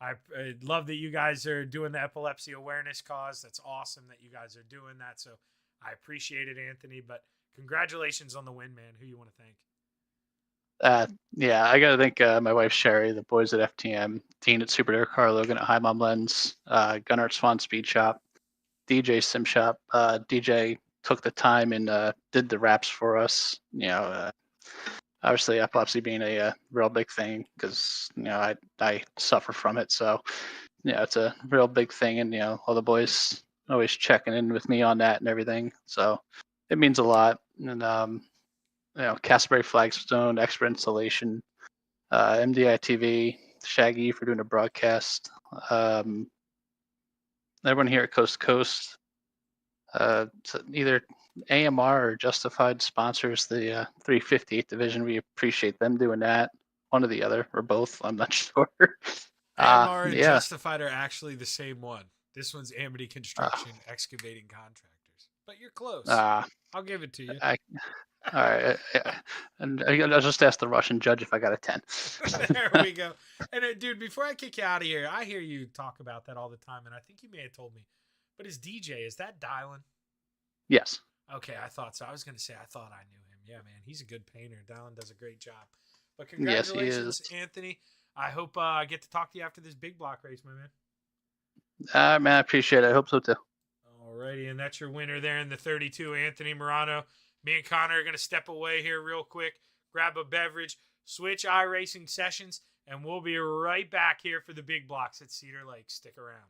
I love that you guys are doing the epilepsy awareness cause. That's awesome that you guys are doing that. So I appreciate it, Anthony. But congratulations on the win, man. Who you want to thank? Yeah, I gotta thank my wife Sherry, the boys at FTM, Dean at Super Dirt Car, Logan at High Mom Lens, Gunnar at Swan Speed Shop, DJ Sim Shop. DJ took the time and did the wraps for us. Obviously epilepsy being a real big thing because I suffer from it, so it's a real big thing, and all the boys always checking in with me on that and everything, so it means a lot. And Castleberry Flagstone, Expert Installation, MDI TV, Shaggy for doing a broadcast, everyone here at Coast to Coast, so either AMR or Justified sponsors the 358 division. We appreciate them doing that. One or the other, or both. I'm not sure. AMR and Yeah. Justified are actually the same one. This one's Amity Construction Excavating Contractors. But you're close. I'll give it to you. All right. And I'll just ask the Russian judge if I got a 10. There we go. And dude, before I kick you out of here, I hear you talk about that all the time, and I think you may have told me. But his DJ, is that Dylan? Yes. Okay, I thought so. I was going to say I thought I knew him. Yeah, man, he's a good painter. Dylan does a great job. But congratulations, Anthony. I hope I get to talk to you after this big block race, my man. Man, I appreciate it. I hope so too. Alrighty, and that's your winner there in the 32, Anthony Morano. Me and Connor are going to step away here real quick, grab a beverage, switch iRacing sessions, and we'll be right back here for the big blocks at Cedar Lake. Stick around.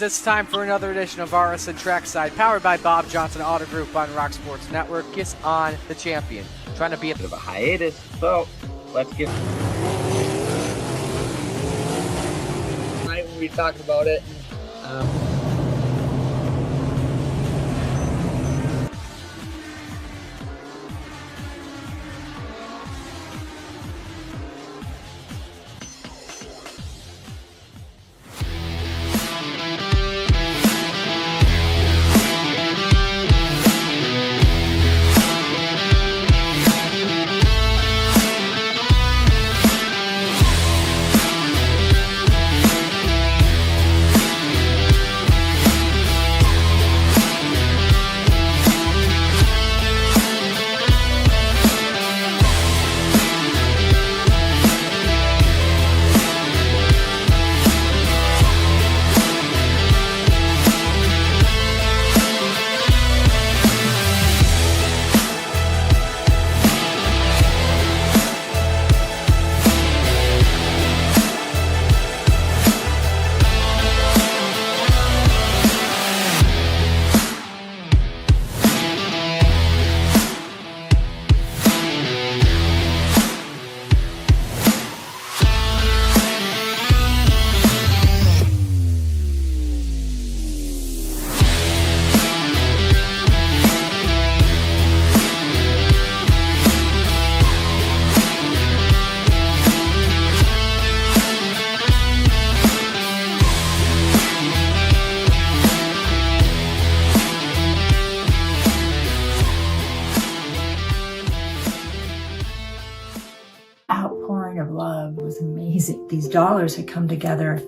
It's time for another edition of RSN Trackside, powered by Bob Johnson Auto Group on Rock Sports Network. Kiss on the champion. Trying to be a bit of a hiatus, so let's get. Tonight when we talked about it. outpouring of love was amazing. These dollars had come together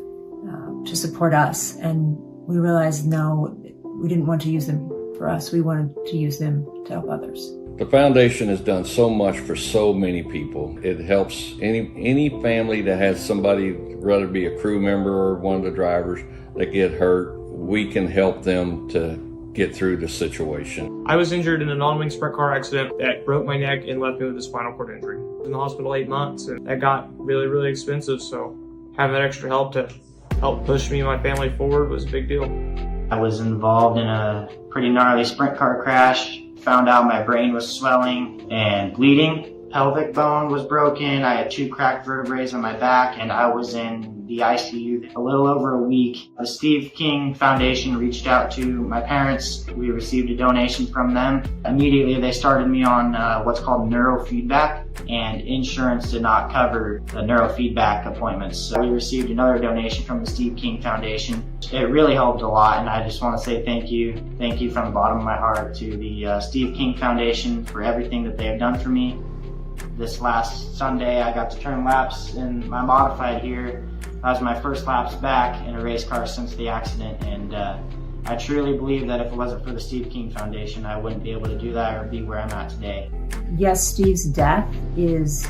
to support us, and we realized, no, we didn't want to use them for us. We wanted to use them to help others. The foundation has done so much for so many people. It helps any family that has somebody, whether it be a crew member or one of the drivers, that get hurt. We can help them to get through the situation. I was injured in an on-wing sprint car accident that broke my neck and left me with a spinal cord injury. I was in the hospital 8 months, and that got really, really expensive, so having that extra help to help push me and my family forward was a big deal. I was involved in a pretty gnarly sprint car crash. Found out my brain was swelling and bleeding. Pelvic bone was broken. I had 2 cracked vertebrae on my back, and I was in the ICU a little over a week. The Steve King Foundation reached out to my parents. We received a donation from them. Immediately, they started me on what's called neurofeedback, and insurance did not cover the neurofeedback appointments. So we received another donation from the Steve King Foundation. It really helped a lot, and I just want to say thank you. Thank you from the bottom of my heart to the Steve King Foundation for everything that they have done for me. This last Sunday, I got to turn laps in my modified here. That was my first laps back in a race car since the accident, and I truly believe that if it wasn't for the Steve King Foundation, I wouldn't be able to do that or be where I'm at today. Yes, Steve's death is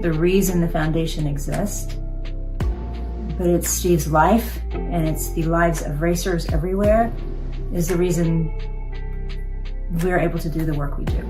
the reason the foundation exists, but it's Steve's life, and it's the lives of racers everywhere, is the reason we're able to do the work we do.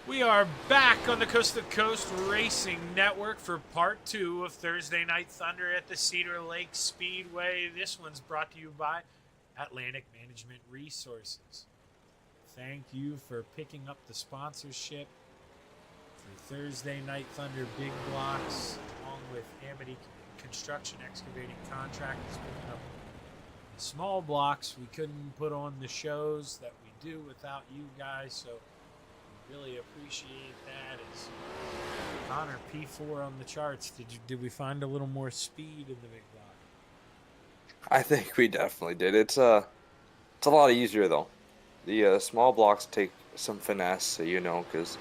We are back on the Coast to Coast Racing Network for part 2 of Thursday Night Thunder at the Cedar Lake Speedway. This one's brought to you by Atlantic Management Resources. Thank you for picking up the sponsorship for Thursday Night Thunder Big Blocks, along with Amity Construction Excavating Contractors picking up the small blocks. We couldn't put on the shows that we do without you guys, so really appreciate that. Is Connor P4 on the charts? Did we find a little more speed in the big block? I think we definitely did. It's a lot easier though. The small blocks take some finesse, because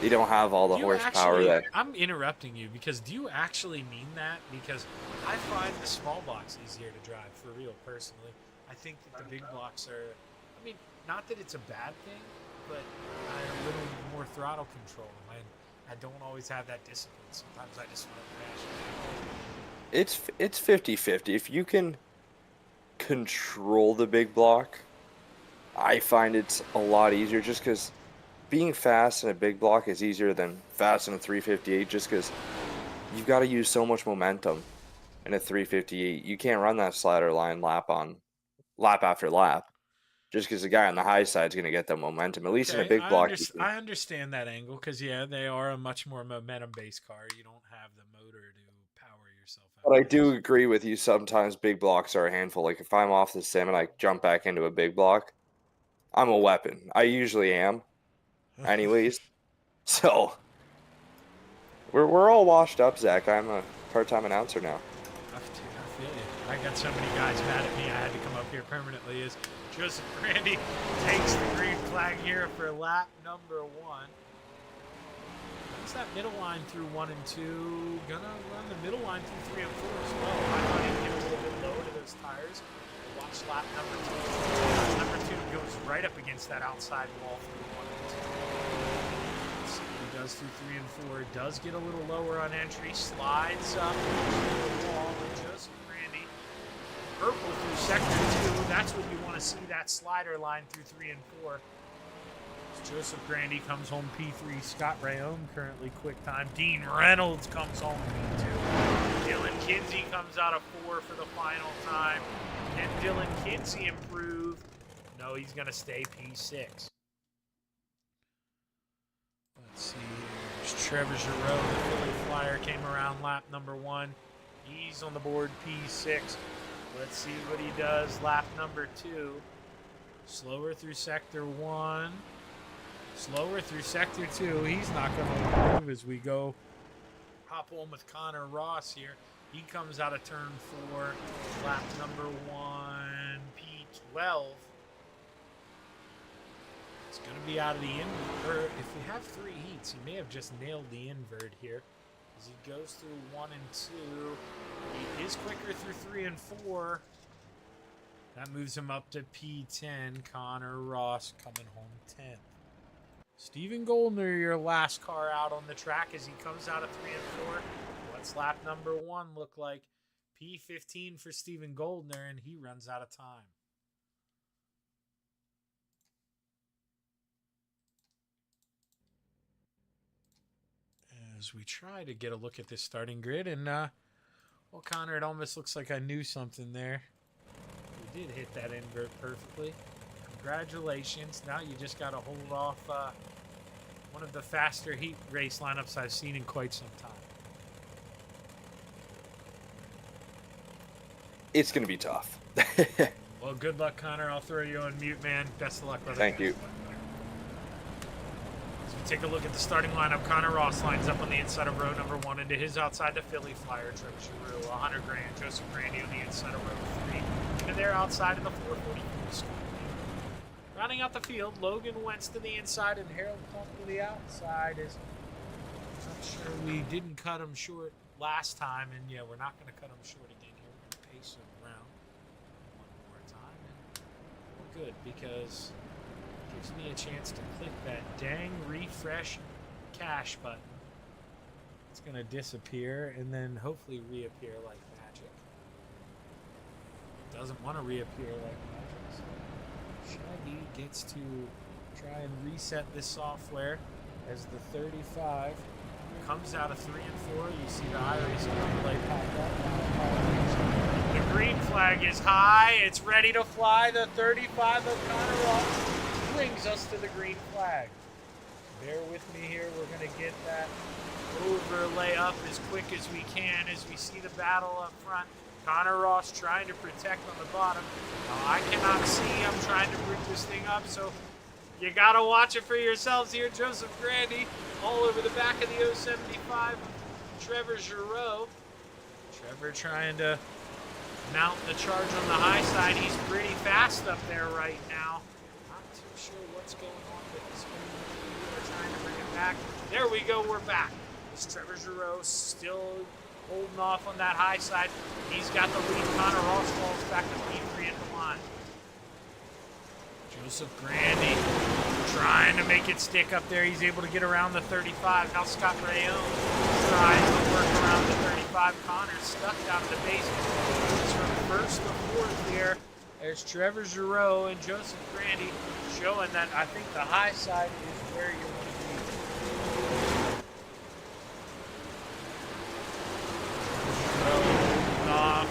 you don't have all the horsepower that. I'm interrupting you because do you actually mean that? Because I find the small blocks easier to drive for real. Personally, I think that the big blocks are. I mean, not that it's a bad thing, but I have a little more throttle control. I don't always have that discipline. Sometimes I just want to crash. It's 50-50. If you can control the big block, I find it's a lot easier just because being fast in a big block is easier than fast in a 358 just because you've got to use so much momentum in a 358. You can't run that slider line lap after lap. Just because the guy on the high side is going to get that momentum. At least in a big block. I understand that angle because, they are a much more momentum-based car. You don't have the motor to power yourself out. But I do agree with you. Sometimes big blocks are a handful. Like if I'm off the sim and I jump back into a big block, I'm a weapon. I usually am. Anyways. So, we're all washed up, Zach. I'm a part-time announcer now. I feel you. I got so many guys mad at me I had to come up here permanently. Joseph Brandy takes the green flag here for lap number 1. What's that middle line through 1 and 2? Gonna run the middle line through 3 and 4 as well. I thought he'd get a little bit lower to those tires. Watch lap number 2. Number 2 goes right up against that outside wall through 1 and 2. Let's see what he does through 3 and 4. Does get a little lower on entry. Slides up to the wall with Joseph Brandy. Purple through sector 2. That's what you want to see, that slider line through 3 and 4. Joseph Grandy comes home P3. Scott Rayome currently quick time. Dean Reynolds comes home P2. Dylan Kinsey comes out of 4 for the final time. Can Dylan Kinsey improve? No, he's going to stay P6. Let's see. There's Trevor Giroux, the Philly Flyer, came around lap number 1. He's on the board P6. Let's see what he does lap number 2. Slower through sector 1. Slower through sector 2. He's not going to move as we go. Hop on with Connor Ross here. He comes out of turn 4. Lap number 1. P12. He's going to be out of the invert. Or if we have 3 heats, he may have just nailed the invert here. As he goes through 1 and 2. He is quicker through 3 and 4. That moves him up to P10. Connor Ross coming home 10th. Stephen Goldner, your last car out on the track as he comes out of 3 and 4. What's lap number 1 look like? P15 for Stephen Goldner, and he runs out of time. As we try to get a look at this starting grid, and well, Connor, it almost looks like I knew something there. You did hit that invert perfectly. Congratulations. Now you just got to hold off one of the faster heat race lineups I've seen in quite some time. It's going to be tough. Well, good luck, Connor. I'll throw you on mute, man. Best of luck, brother. Thank you. As we take a look at the starting lineup, Connor Ross lines up on the inside of row number 1. Into his outside, the Philly Flyer, Trevor Giroux, 100 grand, Joseph Grandy on the inside of row 3. Into their outside in the 444. Rounding out the field, Logan Wentz to the inside and Harold Plump to the outside. Is not sure we didn't cut him short last time, and yeah, we're not going to cut him short again here. We're going to pace him around one more time, and we're good because it gives me a chance to click that dang refresh cache button. It's going to disappear and then hopefully reappear like magic. It doesn't want to reappear like magic, so Shaggy gets to try and reset this software as the 35 comes out of 3 and 4. You see the iris overlay pop up. The green flag is high. It's ready to fly. The 35 of Connor Ross brings us to the green flag. Bear with me here. We're going to get that overlay up as quick as we can as we see the battle up front. Connor Ross trying to protect on the bottom. Now, I cannot see. I'm trying to bring this thing up, so you got to watch it for yourselves here. Joseph Grandy all over the back of the 075. Trevor Giroux. Trevor trying to mount the charge on the high side. He's pretty fast up there right now. Not too sure what's going on with this one. We're trying to bring it back. There we go. We're back. It's Trevor Giroux still holding off on that high side. He's got the lead. Connor Ross falls back to P3 at the line. Joseph Grandy trying to make it stick up there. He's able to get around the 35. Now Scott Rayone tries to work around the 35. Connor's stuck down in the basement. It's from first to fourth here. There's Trevor Giroux and Joseph Grandy showing that I think the high side is where you want to be.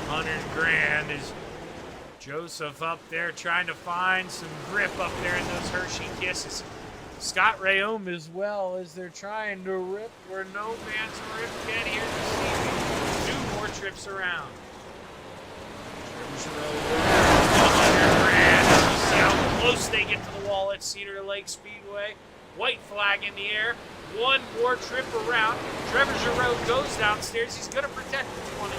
100 grand is Joseph up there trying to find some grip up there in those Hershey Kisses. Scott Rayome as well as they're trying to rip where no man's rip can here this evening. 2 more trips around. Trevor Giroux, 100 grand. You see how close they get to the wall at Cedar Lake Speedway. White flag in the air. 1 more trip around. Trevor Giroux goes downstairs. He's going to protect the 20.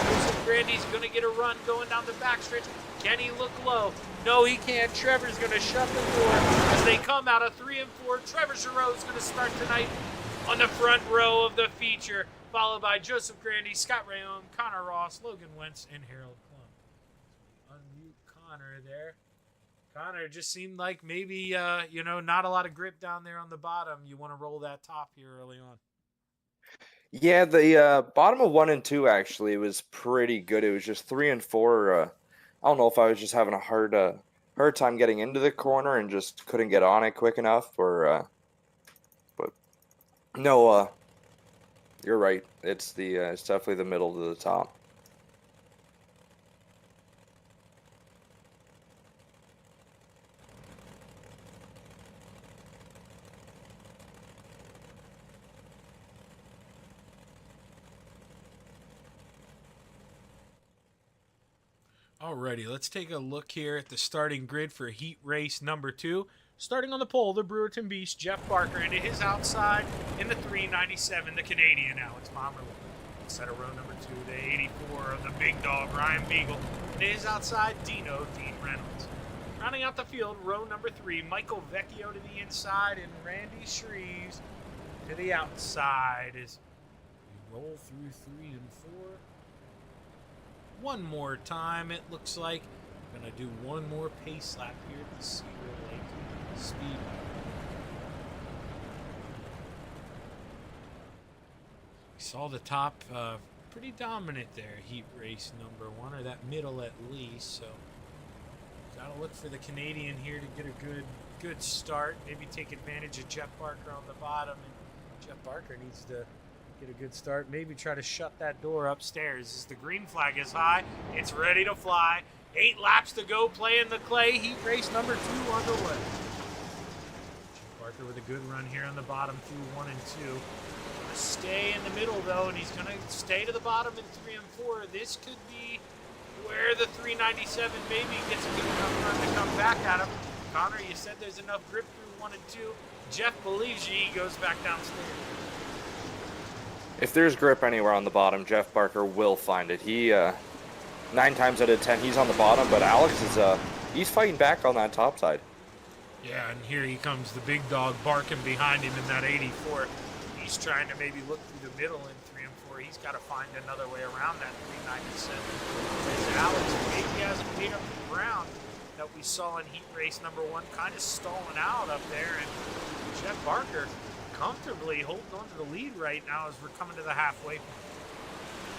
Joseph Grandy's going to get a run going down the backstretch. Can he look low? No, he can't. Trevor's going to shut the door as they come out of 3 and 4. Trevor Giroux is going to start tonight on the front row of the feature, followed by Joseph Grandy, Scott Rayone, Connor Ross, Logan Wentz, and Harold Plump. Unmute Connor there. Connor, just seemed like maybe, not a lot of grip down there on the bottom. You want to roll that top here early on. Yeah, the bottom of 1 and 2 actually was pretty good. It was just 3 and 4. I don't know if I was just having a hard time getting into the corner and just couldn't get on it quick enough, or but no, you're right. It's definitely the middle to the top. Alrighty, let's take a look here at the starting grid for heat race number 2. Starting on the pole, the Brewerton Beast, Jeff Barker, into his outside in the 397, the Canadian Alex Pomerleau. Set of row number 2, the 84 of the big dog, Ryan Beagle. Into his outside, Dean Reynolds. Rounding out the field, row number 3, Michael Vecchio to the inside and Randy Shreves to the outside as we roll through 3 and 4. One more time, it looks like. I'm going to do one more pace lap here at the Cedar Lake Speedway. We saw the top pretty dominant there, heat race number 1, or that middle at least, so got to look for the Canadian here to get a good start. Maybe take advantage of Jeff Barker on the bottom. And Jeff Barker needs to get a good start. Maybe try to shut that door upstairs as the green flag is high. It's ready to fly. 8 laps to go, playing the clay. Heat race number 2 underway. Jeff Barker with a good run here on the bottom through 1 and 2. Gonna stay in the middle though, and he's going to stay to the bottom in 3 and 4. This could be where the 397 maybe gets a good enough run to come back at him. Connor, you said there's enough grip through 1 and 2. Jeff believes you. He goes back downstairs. If there's grip anywhere on the bottom, Jeff Barker will find it. He 9 times out of 10 he's on the bottom, but Alex is he's fighting back on that top side. Yeah, and here he comes, the big dog barking behind him in that 84. He's trying to maybe look through the middle in 3 and 4. He's got to find another way around that 397. As Alex maybe hasn't made up the ground that we saw in heat race number 1, kind of stalling out up there. And Jeff Barker comfortably holding on to the lead right now as we're coming to the halfway point.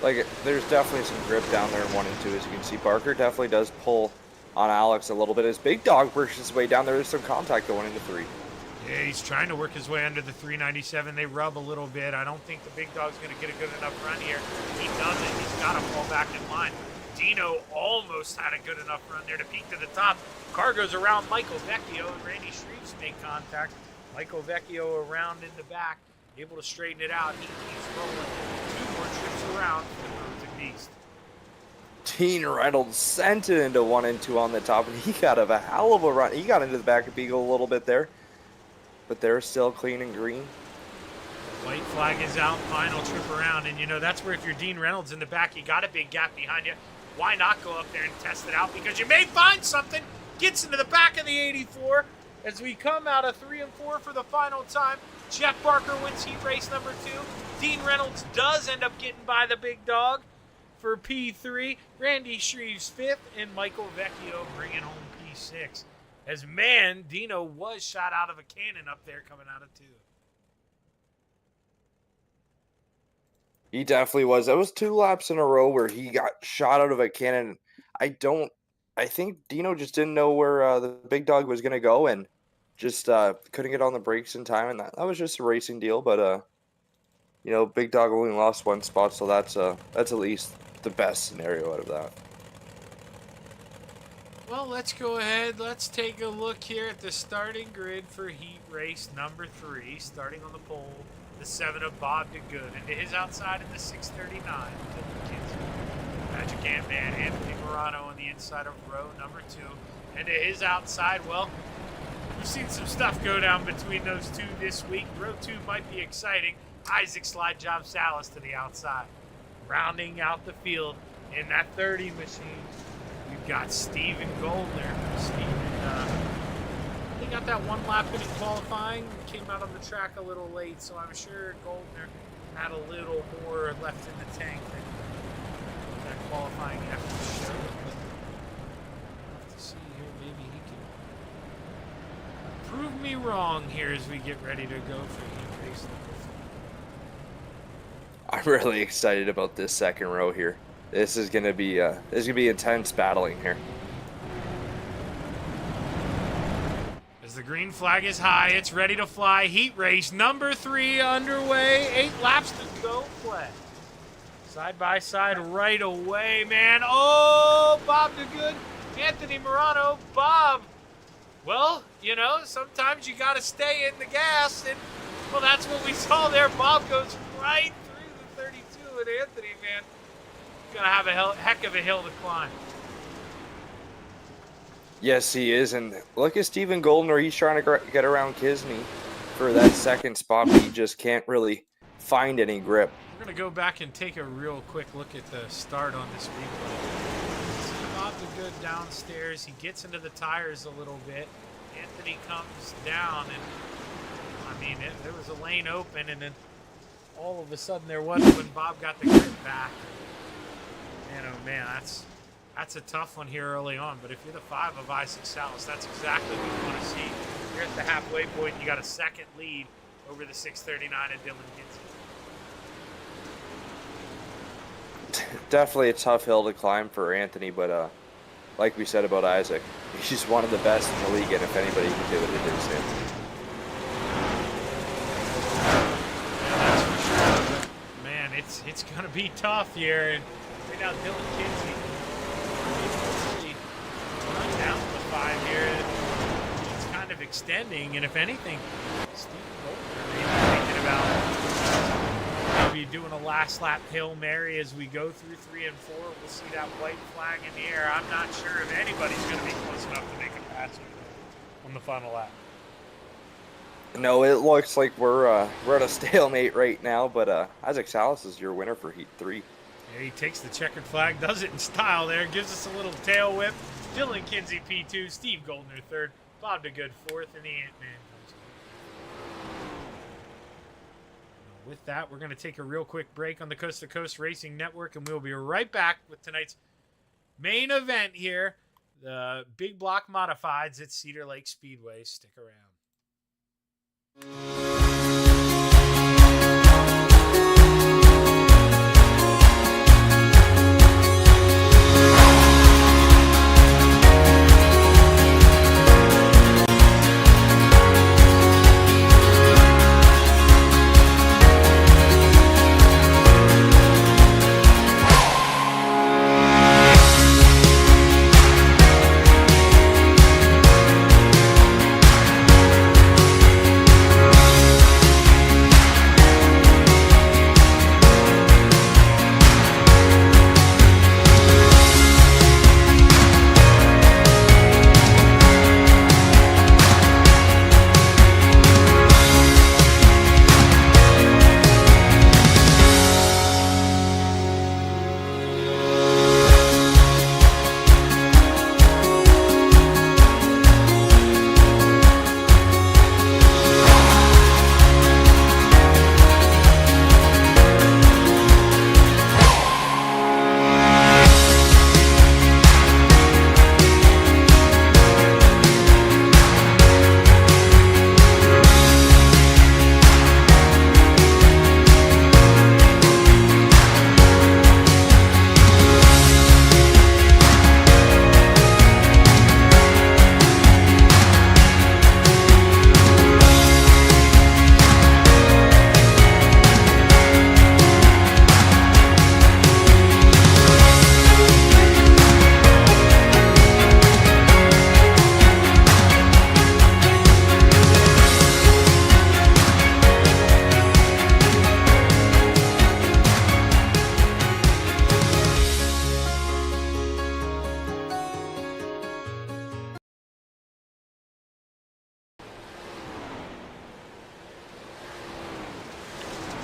Like, there's definitely some grip down there in 1 and 2, as you can see. Barker definitely does pull on Alex a little bit. As Big Dog works his way down there, there's some contact going into 3. Yeah, he's trying to work his way under the 397. They rub a little bit. I don't think the Big Dog's going to get a good enough run here. He doesn't. He's got to fall back in line. Dino almost had a good enough run there to peak to the top. Car goes around Michael Vecchio, and Randy Shreves make contact. Michael Vecchio around in the back, able to straighten it out. He keeps rolling. 2 more trips around for the Northern Beast. Dean Reynolds sent it into 1 and 2 on the top, and he got a hell of a run. He got into the back of Beagle a little bit there, but they're still clean and green. White flag is out, final trip around, and you know, that's where if you're Dean Reynolds in the back, you got a big gap behind you. Why not go up there and test it out? Because you may find something. Gets into the back of the 84 as we come out of 3 and 4 for the final time. Jeff Barker wins heat race number 2. Dean Reynolds does end up getting by the Big Dog for P3. Randy Shreves 5th, and Michael Vecchio bringing home P6. As man, Dino was shot out of a cannon up there coming out of 2. He definitely was. That was 2 laps in a row where he got shot out of a cannon. I think Dino just didn't know where the Big Dog was going to go and just couldn't get on the brakes in time. And that was just a racing deal. But, you know, Big Dog only lost 1 spot, so that's at least the best scenario out of that. Well, let's go ahead. Let's take a look here at the starting grid for heat race number 3. Starting on the pole, the 7 of Bob DeGood. And to his outside in the 639, Dylan Kinsey. Magic Ant-Man, Anthony Morano on the inside of row number 2. And to his outside, well, we've seen some stuff go down between those 2 this week. Row 2 might be exciting. Isaac Slide Job Salas to the outside. Rounding out the field in that 30 machine, we've got Steven Goldner. He got that 1 lap in qualifying, came out on the track a little late, so I'm sure Goldner had a little more left in the tank than that qualifying effort showed. But we'll have to see here, maybe he can prove me wrong here as we get ready to go for heat race number 4. I'm really excited about this second row here. This is gonna be intense battling here. As the green flag is high, it's ready to fly. Heat race number 3 underway. 8 laps to go. Play. Side by side right away, man. Oh, Bob DeGood, Anthony Morano, Bob. Well, you know, sometimes you got to stay in the gas, and well, that's what we saw there. Bob goes right through the 32, and Anthony, man, gonna have a heck of a hill to climb. Yes, he is, and look at Steven Goldner. He's trying to get around Kisney for that second spot, but he just can't really find any grip. We're going to go back and take a real quick look at the start on this replay. See Bob DeGood good downstairs. He gets into the tires a little bit. Anthony comes down, and I mean, there was a lane open, and then all of a sudden there wasn't when Bob got the grip back. Man, oh man, that's a tough one here early on. But if you're the 5 of Isaac Salas, that's exactly what you want to see. You're at the halfway point. You got a second lead over the 639 of Dylan Kinsey. Definitely a tough hill to climb for Anthony, but like we said about Isaac, he's one of the best in the league, and if anybody can do it, it is him. Yeah, that's for sure. But man, it's gonna be tough here. And right now, Dylan Kinsey, run down to the 5 here. It's kind of extending, and if anything, Steve Goldner may be thinking about maybe doing a last lap Hail Mary as we go through 3 and 4. We'll see that white flag in the air. I'm not sure if anybody's going to be close enough to make a pass on the final lap. No, it looks like we're at a stalemate right now, but Isaac Salas is your winner for Heat 3. Yeah, he takes the checkered flag, does it in style there, gives us a little tail whip. Dylan Kinsey P2, Steve Goldner 3rd, Bob DeGood 4th, and the Ant-Man comes in. With that, we're going to take a real quick break on the Coast to Coast Racing Network, and we'll be right back with tonight's main event here, the Big Block Modifieds at Cedar Lake Speedway. Stick around.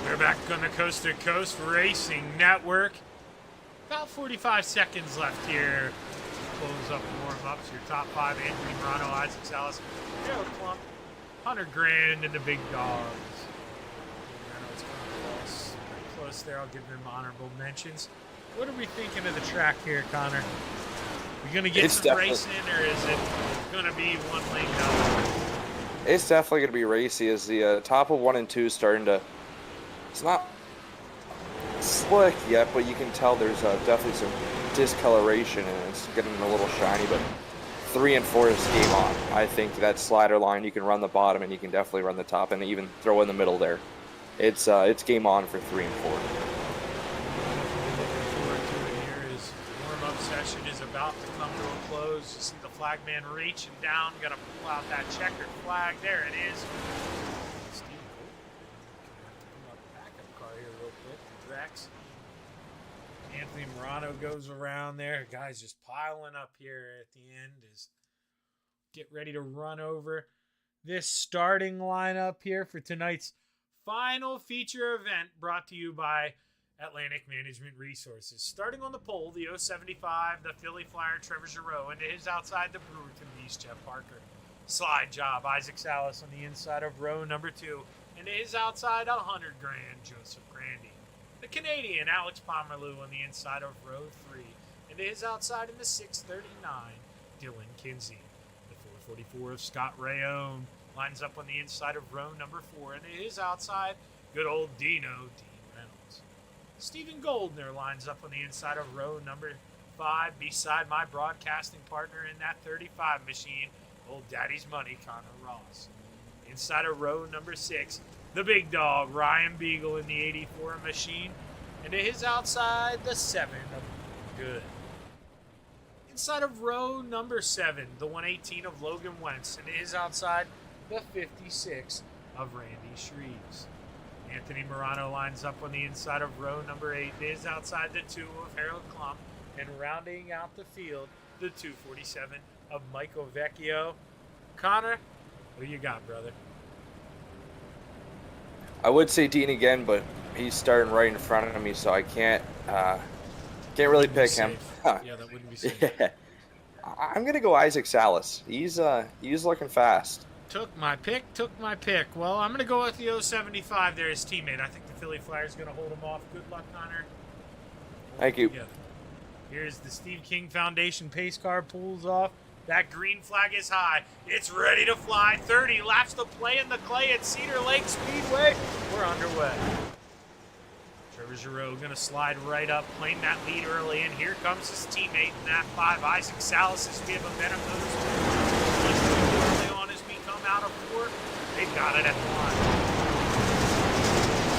We're back on the Coast to Coast Racing Network. About 45 seconds left here. Close up and warm ups. Your top 5: Anthony Morano, Isaac Salas, Joe Plump, Hunter Grand, and the Big Dogs. I know it's close. Pretty close there. I'll give them honorable mentions. What are we thinking of the track here, Connor? We gonna get some racing, or is it gonna be one lane down? It's definitely going to be racy as the top of 1 and 2 is starting to... It's not slick yet, but you can tell there's definitely some discoloration and it's getting a little shiny, but 3 and 4 is game on. I think that slider line, you can run the bottom and you can definitely run the top and even throw in the middle there. It's game on for 3 and 4. Warm-up session is about to come to a close. You see the flagman reaching down, got to pull out that checkered flag. There it is. Steve Goldner. Backup car here real quick. Drex. Anthony Morano goes around there. Guys just piling up here at the end as get ready to run over this starting lineup here for tonight's final feature event brought to you by Atlantic Management Resources. Starting on the pole, the 075, the Philly Flyer, Trevor Giroux, into his outside, the Brewerton Beast, Jeff Parker. Slide job, Isaac Salas on the inside of row number 2, into his outside, 100 grand, Joseph Grandy. The Canadian, Alex Pomerleau on the inside of row 3, into his outside in the 639, Dylan Kinsey. The 444 of Scott Rayone lines up on the inside of row number 4, into his outside, good old Dean Reynolds. Stephen Goldner lines up on the inside of row number 5 beside my broadcasting partner in that 35 machine, old Daddy's Money, Connor Ross. Inside of row number 6, the big dog, Ryan Beagle in the 84 machine, and to his outside, the 7 of Good. Inside of row number 7, the 118 of Logan Wentz, and to his outside, the 56 of Randy Shreves. Anthony Morano lines up on the inside of row number 8, and his outside, the 2 of Harold Klump, and rounding out the field, the 247 of Michael Vecchio. Connor, what do you got, brother? I would say Dean again, but he's starting right in front of me, so I can't really pick him. Yeah, that wouldn't be safe. Yeah. I'm gonna go Isaac Salas. He's looking fast. Took my pick. Well, I'm gonna go with the 075 there, his teammate. I think the Philly Flyers gonna hold him off. Good luck, Connor. Thank you. Together. Here's the Steve King Foundation pace car, pulls off. That green flag is high. It's ready to fly. 30 laps to play in the clay at Cedar Lake Speedway. We're underway. Trevor Giroux going to slide right up, playing that lead early, and here comes his teammate in that 5, Isaac Salas, as we have a better moves. Early on as we come out of 4, they've got it at the line.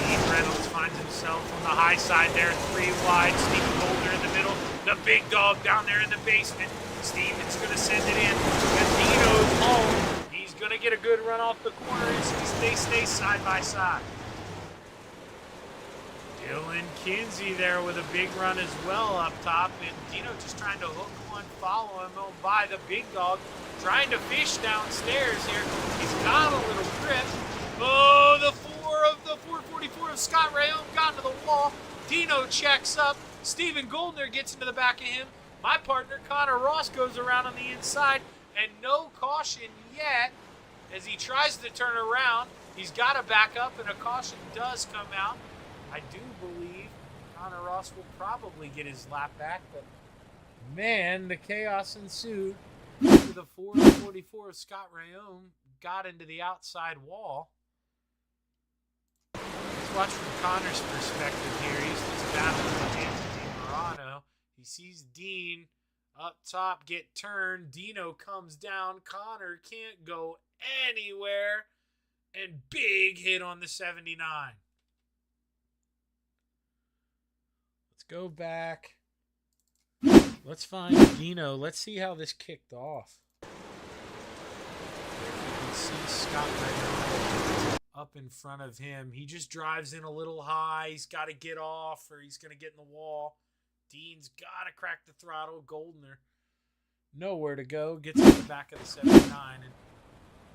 Dean Reynolds finds himself on the high side there, 3 wide. Stephen Goldner in the middle. The big dog down there in the basement. Steven's going to send it in. And Dino's home. He's going to get a good run off the corner as they stay side by side. Dylan Kinsey there with a big run as well up top. And Dino just trying to hook one, follow him on by the big dog. Trying to fish downstairs here. He's got a little grip. Oh, the 444 of Scott Rayone got into the wall. Dino checks up. Stephen Goldner gets into the back of him. My partner, Connor Ross, goes around on the inside, and no caution yet as he tries to turn around. He's got to back up, and a caution does come out. I do believe Connor Ross will probably get his lap back, but man, the chaos ensued. The 444 of Scott Rayone got into the outside wall. Let's watch from Connor's perspective here. He's just battling with Anthony Morano. He sees Dean up top get turned. Dino comes down. Connor can't go anywhere. And big hit on the 79. Let's go back. Let's find Dino. Let's see how this kicked off. You can see Scott Rayone up in front of him. He just drives in a little high. He's got to get off or he's going to get in the wall. Dean's got to crack the throttle. Goldner, nowhere to go. Gets in the back of the 79, and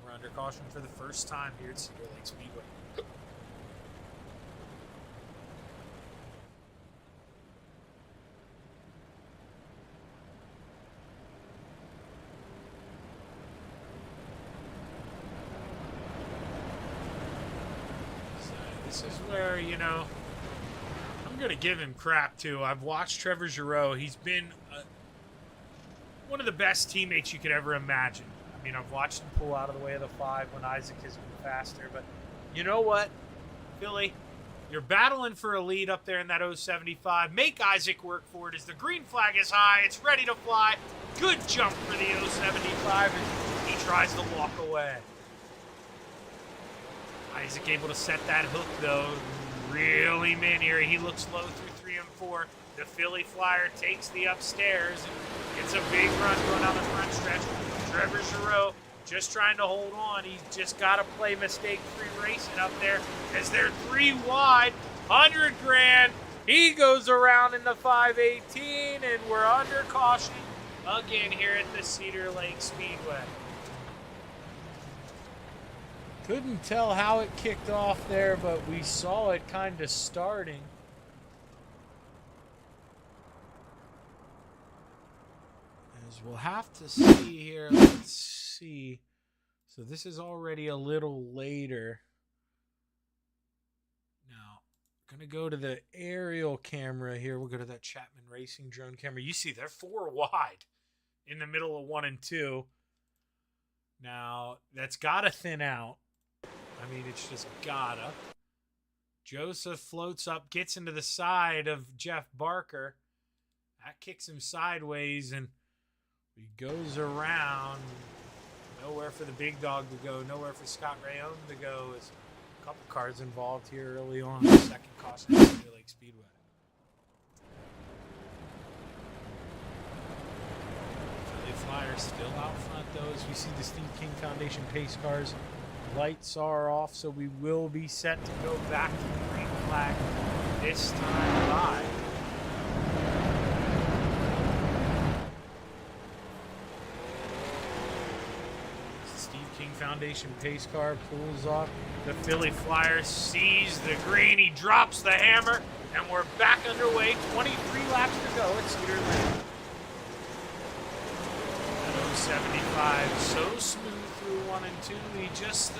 we're under caution for the first time here at Cedar Lake Speedway. So this is where, I'm going to give him crap, too. I've watched Trevor Giroux. He's been one of the best teammates you could ever imagine. I mean, I've watched him pull out of the way of the 5 when Isaac has been faster. But you know what, Philly? You're battling for a lead up there in that 075. Make Isaac work for it as the green flag is high. It's ready to fly. Good jump for the 075, and he tries to walk away. Isaac able to set that hook, though. Reel him in here. He looks low through 3 and 4. The Philly Flyer takes the upstairs and gets a big run going down the front stretch. Trevor Giroux just trying to hold on. He's just got to play mistake-free racing up there as they're 3 wide. 100 grand. He goes around in the 518, and we're under caution again here at the Cedar Lake Speedway. Couldn't tell how it kicked off there, but we saw it kind of starting. As we'll have to see here. Let's see. So this is already a little later. Now, going to go to the aerial camera here. We'll go to that Chapman Racing drone camera. You see they're 4 wide in the middle of 1 and 2. Now, that's got to thin out. I mean, it's just gotta. Joseph floats up, gets into the side of Jeff Barker. That kicks him sideways, and he goes around. Nowhere for the big dog to go. Nowhere for Scott Rayone to go. There's a couple cars involved here early on the second caution at Cedar Lake Speedway. Philly Flyer still out front, though, as we see the Steve King Foundation pace cars. Lights are off, so we will be set to go back to the green flag this time live. Steve King Foundation pace car pulls off. The Philly Flyer sees the green. He drops the hammer, and we're back underway. 23 laps to go at Cedar Lake. 75, so smooth through 1 and 2. He just,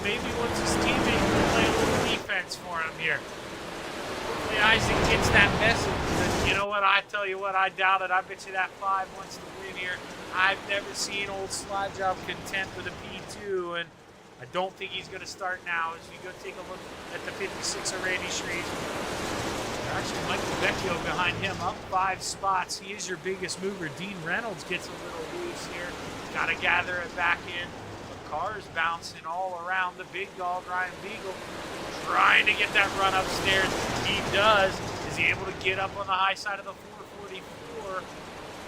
maybe wants his teammate to play a little defense for him here. Hopefully Isaac gets that message. But you know what? I tell you what, I doubt it. I bet you that 5 wants to win here. I've never seen old Slide Job content with a P2, and I don't think he's going to start now. As we go take a look at the 56 of Randy Shreves. Actually, Michael Vecchio behind him, up 5 spots. He is your biggest mover. Dean Reynolds gets a little loose here. Got to gather it back in. The car's bouncing all around. The big dog, Ryan Beagle, trying to get that run upstairs. He does. Is he able to get up on the high side of the 444?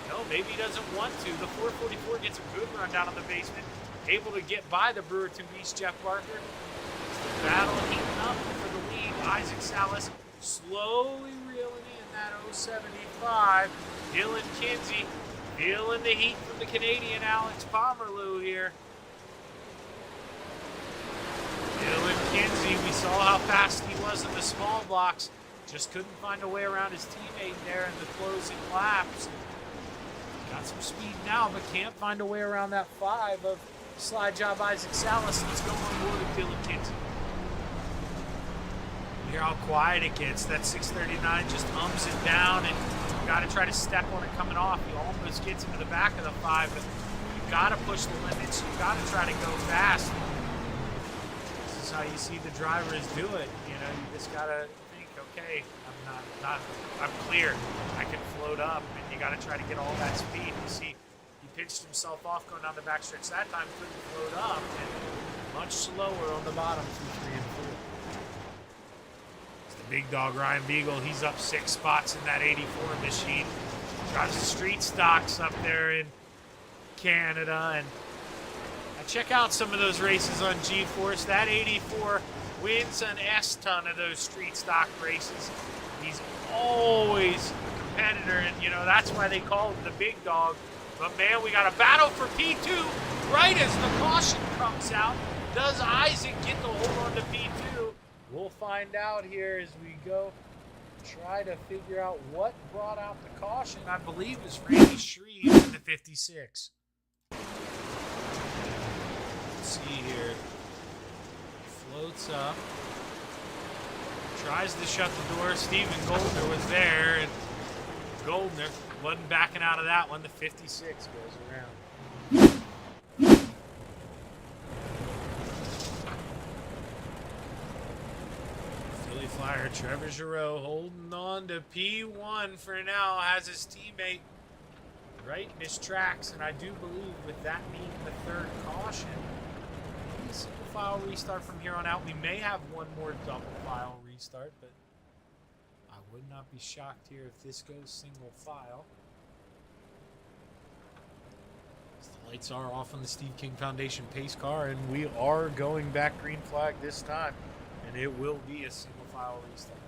No, maybe he doesn't want to. The 444 gets a good run down in the basement. Able to get by the Brewerton Beast, Jeff Barker. It's the battle heating up for the lead. Isaac Salas slowly reeling in that 075. Dylan Kinsey feeling the heat from the Canadian Alex Pomerleau here. Dylan Kinsey, we saw how fast he was in the small blocks. Just couldn't find a way around his teammate there in the closing laps. Got some speed now, but can't find a way around that 5 of Slide Job Isaac Salas. Let's go on board with Dylan Kinsey. Hear how quiet it gets. That 639 just hums it down, and you got to try to step on it coming off. He almost gets into the back of the 5, but you got to push the limits. You got to try to go fast. This is how you see the drivers do it. You just got to think, okay, I'm clear. I can float up, and you got to try to get all that speed. You see, he pinched himself off going down the backstretch. That time couldn't float up, and much slower on the bottom through 3 and 4. Big dog Ryan Beagle, he's up 6 spots in that 84 machine. Drives the street stocks up there in Canada. And check out some of those races on G-Force. That 84 wins an S-ton of those street stock races. He's always a competitor, and that's why they call him the big dog. But man, we got a battle for P2 right as the caution comes out. Does Isaac get the hold on to P2? We'll find out here as we go try to figure out what brought out the caution. I believe it was Randy Shreves in the 56. Let's see here. Floats up. Tries to shut the door. Stephen Goldner was there, and Goldner wasn't backing out of that one. The 56 goes around. Flyer Trevor Giroux holding on to P1 for now, has his teammate right in his tracks, and I do believe with that being the 3rd caution, maybe a single file restart from here on out. We may have one more double file restart, but I would not be shocked here if this goes single file. The lights are off on the Steve King Foundation pace car, and we are going back green flag this time, and it will be a single file restart.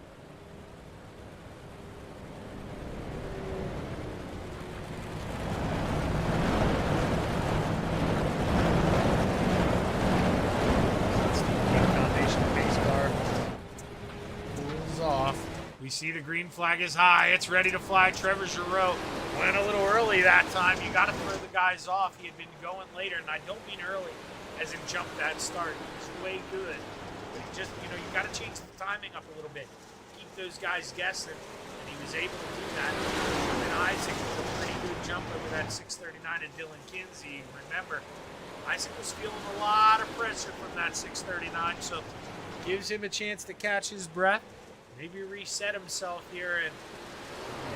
Steve King Foundation pace car pulls off. We We see the green flag is high. It's ready to fly. Trevor Giroux went a little early that time. You got to throw the guys off. He had been going later, and I don't mean early as in jump that start. He was way good. But he just, you got to change the timing up a little bit. Keep those guys guessing, and he was able to do that. And Isaac was a pretty good jump over that 639 to Dylan Kinsey. Remember, Isaac was feeling a lot of pressure from that 639, so gives him a chance to catch his breath. Maybe reset himself here and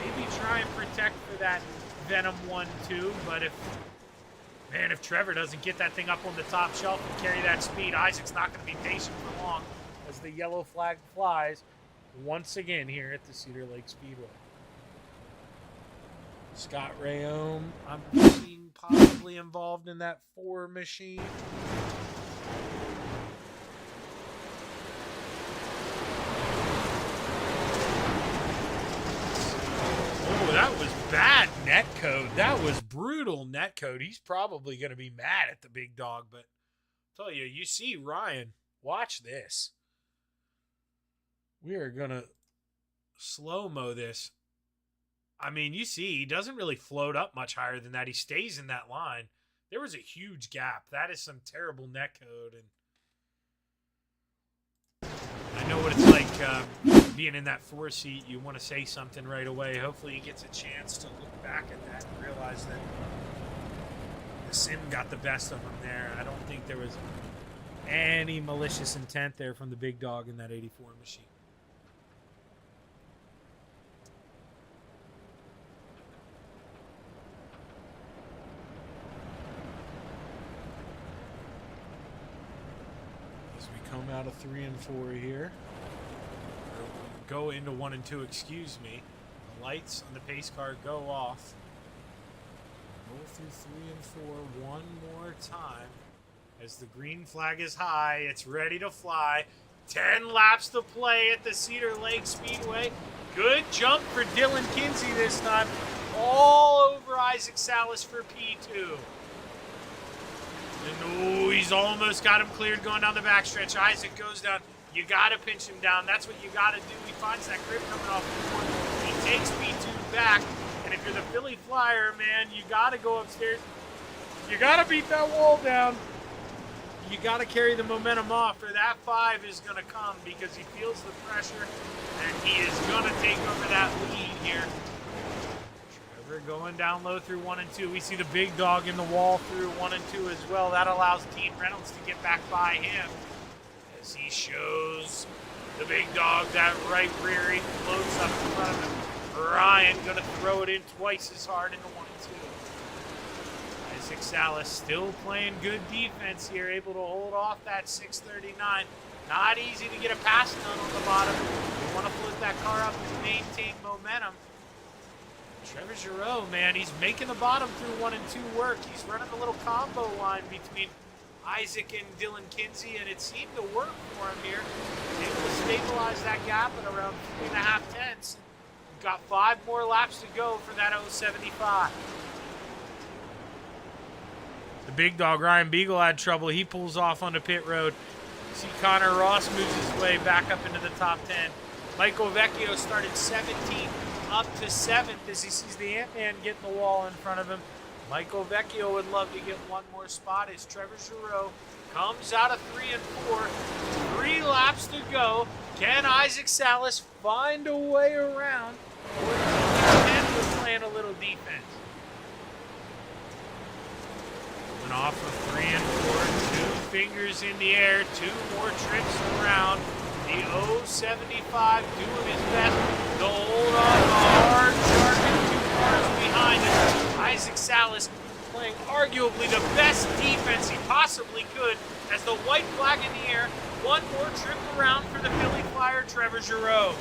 maybe try and protect for that Venom 1-2. But if Trevor doesn't get that thing up on the top shelf and carry that speed, Isaac's not going to be patient for long as the yellow flag flies once again here at the Cedar Lake Speedway. Scott Rayome, I'm seeing possibly involved in that 4 machine. That was bad net code. That was brutal net code. He's probably going to be mad at the big dog, but I'll tell you, you see Ryan, watch this. We are going to slow-mo this. I mean, you see, he doesn't really float up much higher than that. He stays in that line. There was a huge gap. That is some terrible net code, and I know what it's like being in that 4 seat. You want to say something right away. Hopefully he gets a chance to look back at that and realize that the sim got the best of him there. I don't think there was any malicious intent there from the big dog in that 84 machine. Come out of 3 and 4 here. Or go into 1 and 2, excuse me. The lights on the pace car go off. Go through 3 and 4 one more time. As the green flag is high, it's ready to fly. 10 laps to play at the Cedar Lake Speedway. Good jump for Dylan Kinsey this time. All over Isaac Salas for P2. And he's almost got him cleared going down the backstretch. Isaac goes down. You got to pinch him down. That's what you got to do. He finds that grip coming off the board. He takes P2 back. And if you're the Philly Flyer, man, you got to go upstairs. You got to beat that wall down. You got to carry the momentum off, or that 5 is going to come because he feels the pressure, and he is going to take over that lead here. Going down low through 1 and 2. We see the big dog in the wall through 1 and 2 as well. That allows Dean Reynolds to get back by him as he shows the big dog that right rear. He floats up in front of him. Ryan going to throw it in twice as hard into 1 and 2. Isaac Salas still playing good defense here, able to hold off that 639. Not easy to get a pass done on the bottom. You want to flip that car up and maintain momentum. Trevor Giroux, man, he's making the bottom through 1 and 2 work. He's running a little combo line between Isaac and Dylan Kinsey, and it seemed to work for him here. Able to stabilize that gap at around 3.5 tenths. We've got 5 more laps to go for that 075. The big dog, Ryan Beagle, had trouble. He pulls off onto pit road. See Connor Ross moves his way back up into the top 10. Michael Vecchio started 17th. Up to 7th as he sees the Ant-Man get in the wall in front of him. Michael Vecchio would love to get one more spot as Trevor Giroux comes out of 3 and 4. 3 laps to go. Can Isaac Salas find a way around? Or Ken was playing a little defense. Coming off of 3 and 4. 2 fingers in the air. 2 more trips around. The 075 doing his best to hold on a hard Jargon 2 cars behind him. Isaac Salas playing arguably the best defense he possibly could as the white flag in the air. 1 more trip around for the Philly Flyer, Trevor Giroux.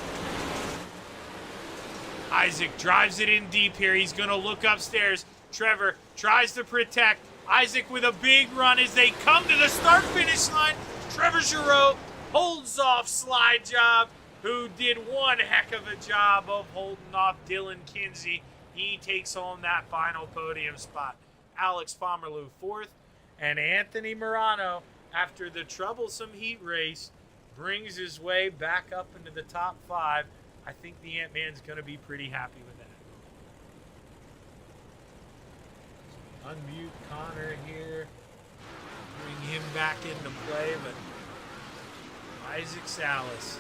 Isaac drives it in deep here. He's going to look upstairs. Trevor tries to protect. Isaac with a big run as they come to the start-finish line. Trevor Giroux holds off Slide Job, who did one heck of a job of holding off Dylan Kinsey. He takes home that final podium spot. Alex Pomerleau 4th, and Anthony Morano, after the troublesome heat race, brings his way back up into the top 5 I think the Ant-Man's going to be pretty happy with that. Unmute Connor here. Bring him back into play, but Isaac Salas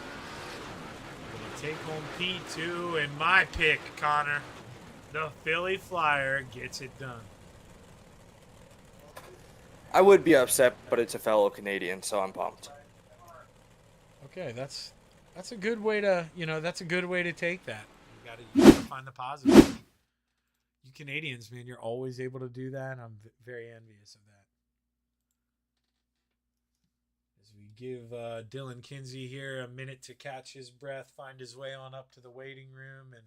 going to take home P2, and my pick, Connor. The Philly Flyer gets it done. I would be upset, but it's a fellow Canadian, so I'm pumped. Okay, that's a good way to that's a good way to take that. You gotta find the positive. You Canadians, man, you're always able to do that. I'm very envious of that. As we give Dylan Kinsey here a minute to catch his breath, find his way on up to the waiting room, and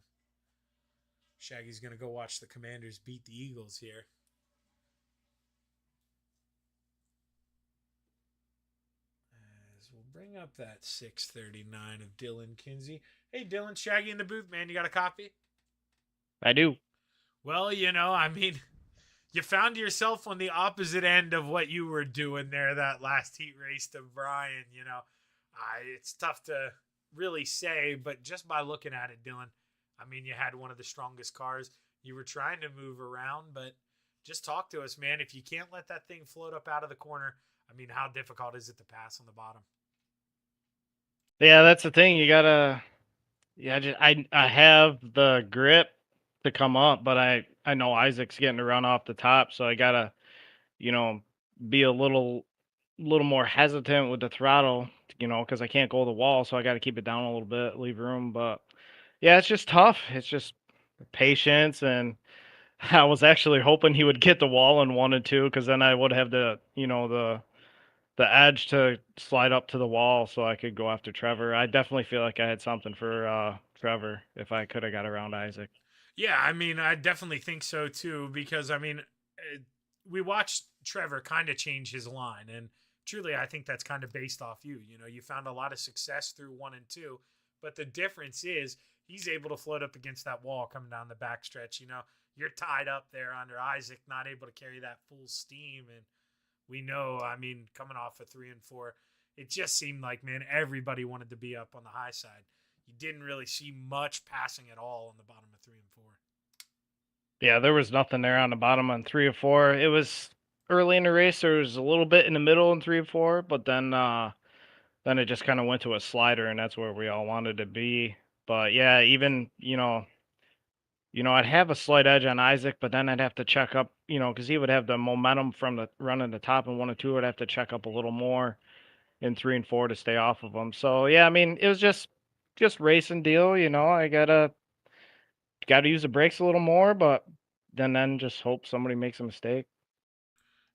Shaggy's gonna go watch the Commanders beat the Eagles here. We'll bring up that 639 of Dylan Kinsey. Hey, Dylan, Shaggy in the booth, man. You got a copy? I do. Well, I mean, you found yourself on the opposite end of what you were doing there that last heat race to Brian. It's tough to really say, but just by looking at it, Dylan, I mean, you had one of the strongest cars. You were trying to move around, but just talk to us, man. If you can't let that thing float up out of the corner, I mean, how difficult is it to pass on the bottom? Yeah, that's the thing. You gotta. Yeah, I have the grip to come up, but I know Isaac's getting to run off the top, so I gotta be a little more hesitant with the throttle, because I can't go to the wall, so I got to keep it down a little bit, leave room. But yeah, it's just tough. It's just patience, and I was actually hoping he would get the wall in 1 and 2, because then I would have the edge to slide up to the wall so I could go after Trevor. I definitely feel like I had something for Trevor if I could have got around Isaac. Yeah, I mean, I definitely think so too, because I mean, we watched Trevor kind of change his line, and truly, I think that's kind of based off you. You found a lot of success through 1 and 2, but the difference is he's able to float up against that wall coming down the backstretch. You're tied up there under Isaac, not able to carry that full steam, and we know, I mean, coming off of 3 and 4, it just seemed like, man, everybody wanted to be up on the high side. You didn't really see much passing at all on the bottom of 3 and 4. Yeah, there was nothing there on the bottom on 3 or 4. It was early in the race. There was a little bit in the middle in 3 and 4, but then it just kind of went to a slider, and that's where we all wanted to be. But yeah, even I'd have a slight edge on Isaac, but then I'd have to check up, because he would have the momentum from the running the top in 1 and 2. I'd have to check up a little more in 3 and 4 to stay off of him. So yeah, I mean, it was just racing deal. I gotta use the brakes a little more, but then just hope somebody makes a mistake.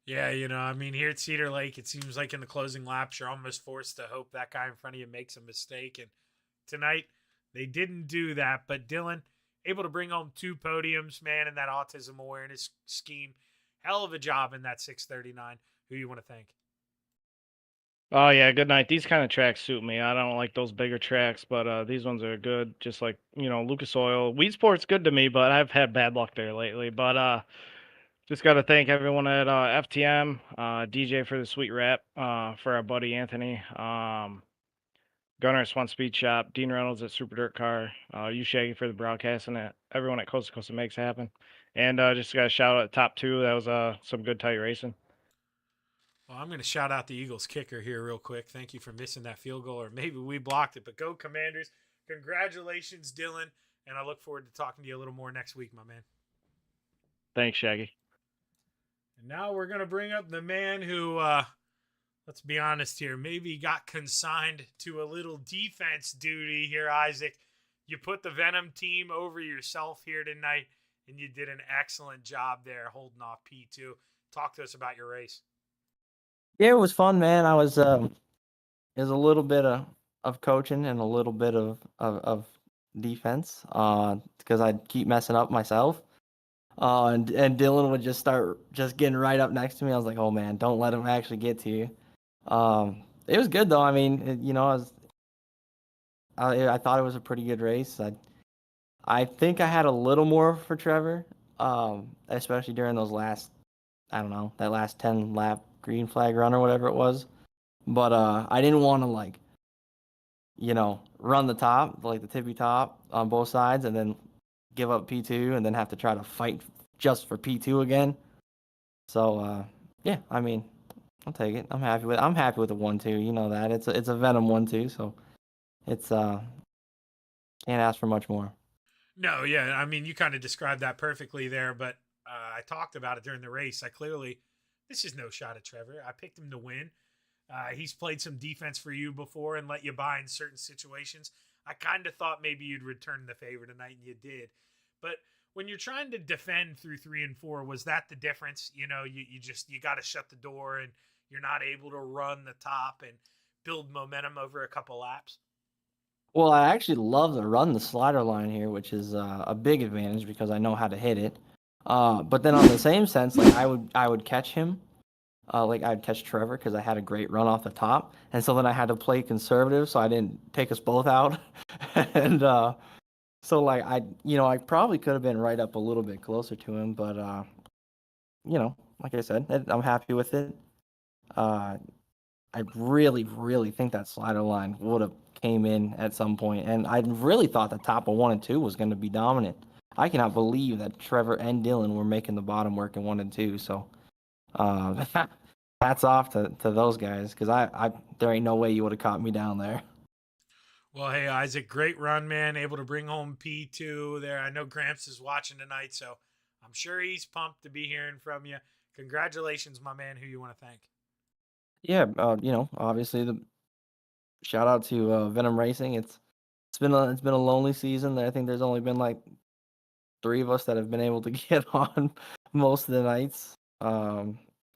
Yeah, I mean, here at Cedar Lake, it seems like in the closing laps, you're almost forced to hope that guy in front of you makes a mistake. And tonight, they didn't do that. But Dylan, able to bring home 2 podiums, man, in that autism awareness scheme. Hell of a job in that 639. Who you want to thank? Oh yeah, good night. These kind of tracks suit me. I don't like those bigger tracks, but these ones are good. Just like Lucas Oil, Weedsport's good to me, but I've had bad luck there lately. But just got to thank everyone at FTM, DJ for the sweet rap, for our buddy Anthony, Gunnar at Swan Speed Shop, Dean Reynolds at Super Dirt Car, you Shaggy for the broadcast, and everyone at Coast to Coast that makes it happen. And just got a shout out at top 2. That was some good tight racing. Well, I'm going to shout out the Eagles kicker here real quick. Thank you for missing that field goal, or maybe we blocked it. But go Commanders. Congratulations, Dylan. And I look forward to talking to you a little more next week, my man. Thanks, Shaggy. And now we're going to bring up the man who, let's be honest here, maybe got consigned to a little defense duty here, Isaac. You put the Venom team over yourself here tonight, and you did an excellent job there holding off P2. Talk to us about your race. Yeah, it was fun, man. I was it was a little bit of coaching and a little bit of defense, because I'd keep messing up myself. And Dylan would just start just getting right up next to me. I was like, oh man, don't let him actually get to you. It was good though. I mean, I thought it was a pretty good race. I think I had a little more for Trevor, especially during those last, I don't know, that last 10 lap green flag run or whatever it was. But I didn't want to run the top, like the tippy top on both sides, and then give up P2 and then have to try to fight just for P2 again. So, yeah, I mean, I'll take it. I'm happy with the 1-2. You know that. It's a Venom 1-2, so it's can't ask for much more. No, yeah, I mean, you kind of described that perfectly there, but I talked about it during the race. This is no shot at Trevor. I picked him to win. He's played some defense for you before and let you buy in certain situations. I kind of thought maybe you'd return the favor tonight, and you did. But when you're trying to defend through 3 and 4, was that the difference? You got to shut the door, and you're not able to run the top and build momentum over a couple laps. Well, I actually love to run the slider line here, which is a big advantage because I know how to hit it. But then on the same sense, like I would catch him, like I'd catch Trevor because I had a great run off the top, and so then I had to play conservative so I didn't take us both out, and so like I probably could have been right up a little bit closer to him, but like I said, I'm happy with it. I really, really think that slider line would have came in at some point, and I really thought the top of 1 and 2 was going to be dominant. I cannot believe that Trevor and Dylan were making the bottom work in 1 and 2. So, hats off to those guys because I there ain't no way you would have caught me down there. Well, hey, Isaac, great run, man. Able to bring home P2 there. I know Gramps is watching tonight, so I'm sure he's pumped to be hearing from you. Congratulations, my man. Who you want to thank? Yeah, obviously the shout out to Venom Racing. It's been a lonely season. I think there's only been like 3 of us that have been able to get on most of the nights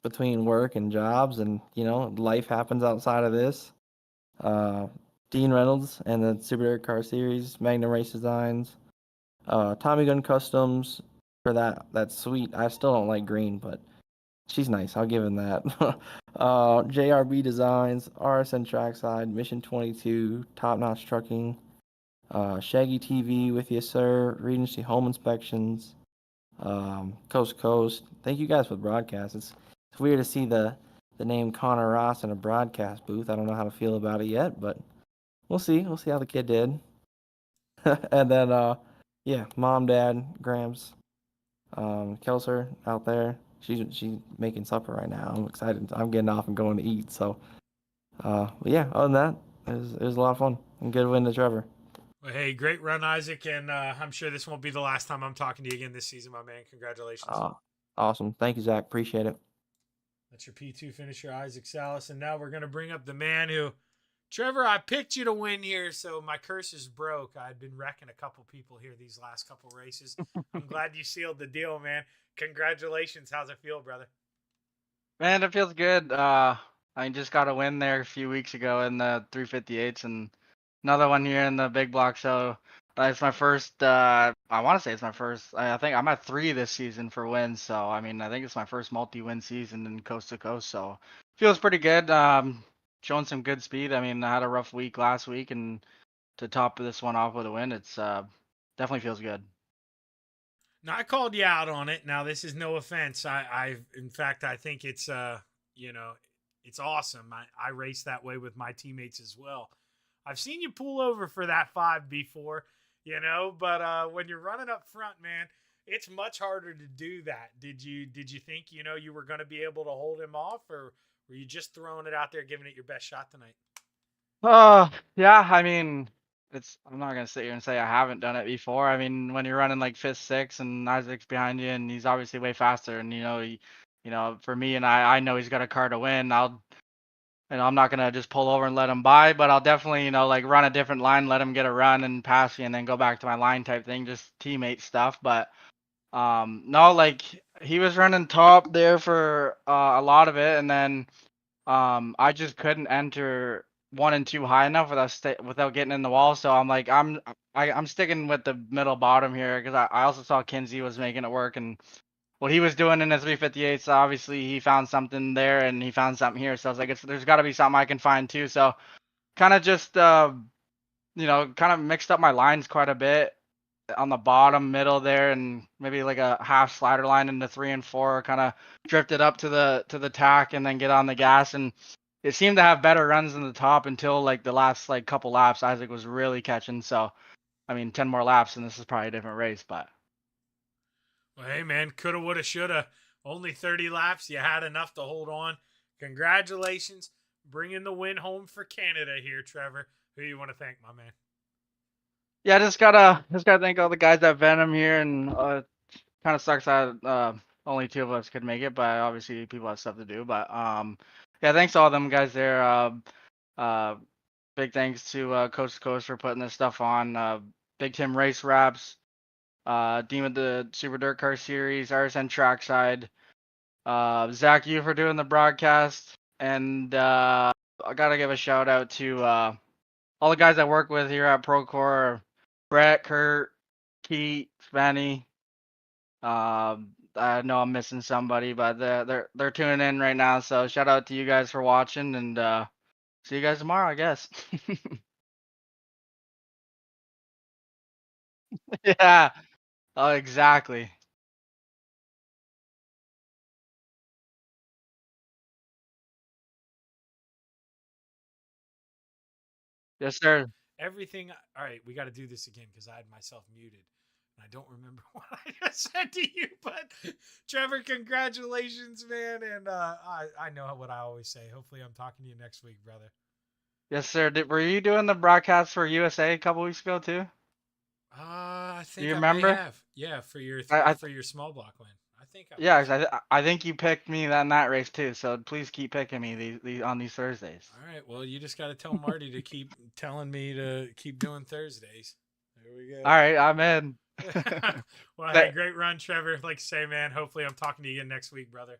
between work and jobs, and life happens outside of this. Dean Reynolds and the Super Air Car Series, Magnum Race Designs, Tommy Gun Customs for that sweet. I still don't like green, but she's nice. I'll give him that. JRB Designs, RSN Trackside, Mission 22, Top Notch Trucking, Shaggy TV with you, sir. Regency Home Inspections, Coast to Coast. Thank you guys for the broadcast. It's weird to see the name Connor Ross in a broadcast booth. I don't know how to feel about it yet, but we'll see. We'll see how the kid did. And then, yeah, mom, dad, Grams, Kelser out there. She's making supper right now. I'm excited. I'm getting off and going to eat. So, but yeah, other than that, it was a lot of fun and good win to Trevor. Well, hey, great run, Isaac, and I'm sure this won't be the last time I'm talking to you again this season, my man. Congratulations. Awesome. Thank you, Zach. Appreciate it. That's your P2 finisher, Isaac Salas. And now we're going to bring up the man who, Trevor, I picked you to win here, so my curse is broke. I've been wrecking a couple people here these last couple races. I'm glad you sealed the deal, man. Congratulations. How's it feel, brother? Man, it feels good. I just got a win there a few weeks ago in the 358s and another one here in the big block. So it's my first, I want to say it's my first, I think I'm at 3 this season for wins. So, I mean, I think it's my first multi-win season in coast to coast. So feels pretty good. Showing some good speed. I mean, I had a rough week last week, and to top this one off with a win, it's definitely feels good. Now, I called you out on it. Now, this is no offense. In fact, I think it's, it's awesome. I race that way with my teammates as well. I've seen you pull over for that 5 before, but when you're running up front, man, it's much harder to do that. Did you think, you were going to be able to hold him off, or were you just throwing it out there, giving it your best shot tonight? Yeah, I mean, I'm not gonna sit here and say I haven't done it before. I mean, when you're running like 5th, 6th, and Isaac's behind you, and he's obviously way faster, and for me, and I know he's got a car to win. I'm not gonna just pull over and let him by, but I'll definitely, like run a different line, let him get a run and pass me, and then go back to my line type thing, just teammate stuff. But no, like he was running top there for a lot of it, and then I just couldn't enter 1 and 2 high enough without getting in the wall. So I'm like, I'm sticking with the middle bottom here because I also saw Kinsey was making it work, and what he was doing in his 358. So obviously he found something there and he found something here. So I was like, there's got to be something I can find too. So kind of just kind of mixed up my lines quite a bit on the bottom middle there, and maybe like a half slider line into 3 and 4, kind of drifted up to the tack and then get on the gas, and it seemed to have better runs in the top until like the last like couple laps. Isaac was really catching. So, I mean, 10 more laps and this is probably a different race, but. Well, hey, man, coulda, woulda, shoulda. Only 30 laps. You had enough to hold on. Congratulations. Bringing the win home for Canada here, Trevor. Who you want to thank, my man? Yeah, just gotta thank all the guys at Venom here, and kind of sucks that only 2 of us could make it, but obviously people have stuff to do. But yeah, thanks to all them guys there. Big thanks to Coast to Coast for putting this stuff on. Big Tim Race Wraps, Dean with the Super Dirt Car Series, RSN Trackside, Zach, you for doing the broadcast, and I gotta give a shout out to all the guys I work with here at Procore, Brett, Kurt, Keith, Spenny. I know I'm missing somebody, but they're tuning in right now. So shout out to you guys for watching, and see you guys tomorrow, I guess. Yeah. Oh, exactly. Yes, sir. Everything. All right, we got to do this again because I had myself muted. And I don't remember what I just said to you, but Trevor, congratulations, man. And I know what I always say. Hopefully, I'm talking to you next week, brother. Yes, sir. Were you doing the broadcast for USA a couple weeks ago too? I Do think you I may remember? have. Yeah, for your for your small block win. I think I Yeah, was. 'cause I think you picked me in that race too. So please keep picking me these on these Thursdays. All right. Well, you just got to tell Marty to keep telling me to keep doing Thursdays. There we go. All right, I'm in. Well, hey, great run, Trevor. Like I say, man, hopefully I'm talking to you again next week, brother.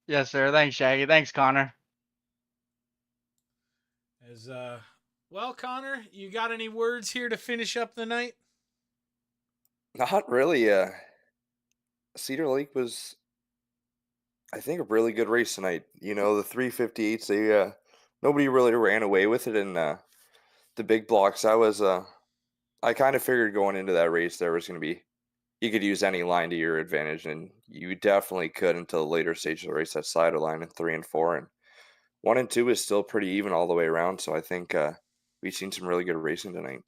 Yes, sir. Thanks, Shaggy. Thanks, Connor. As well, Connor, you got any words here to finish up the night? Not really. Cedar Lake was, I think, a really good race tonight. You know, the 358s, they nobody really ran away with it in the big blocks. I kind of figured going into that race there was going to be, you could use any line to your advantage, and you definitely could until the later stage of the race. That side line in 3 and 4, and 1 and 2 is still pretty even all the way around. So I think we've seen some really good racing tonight.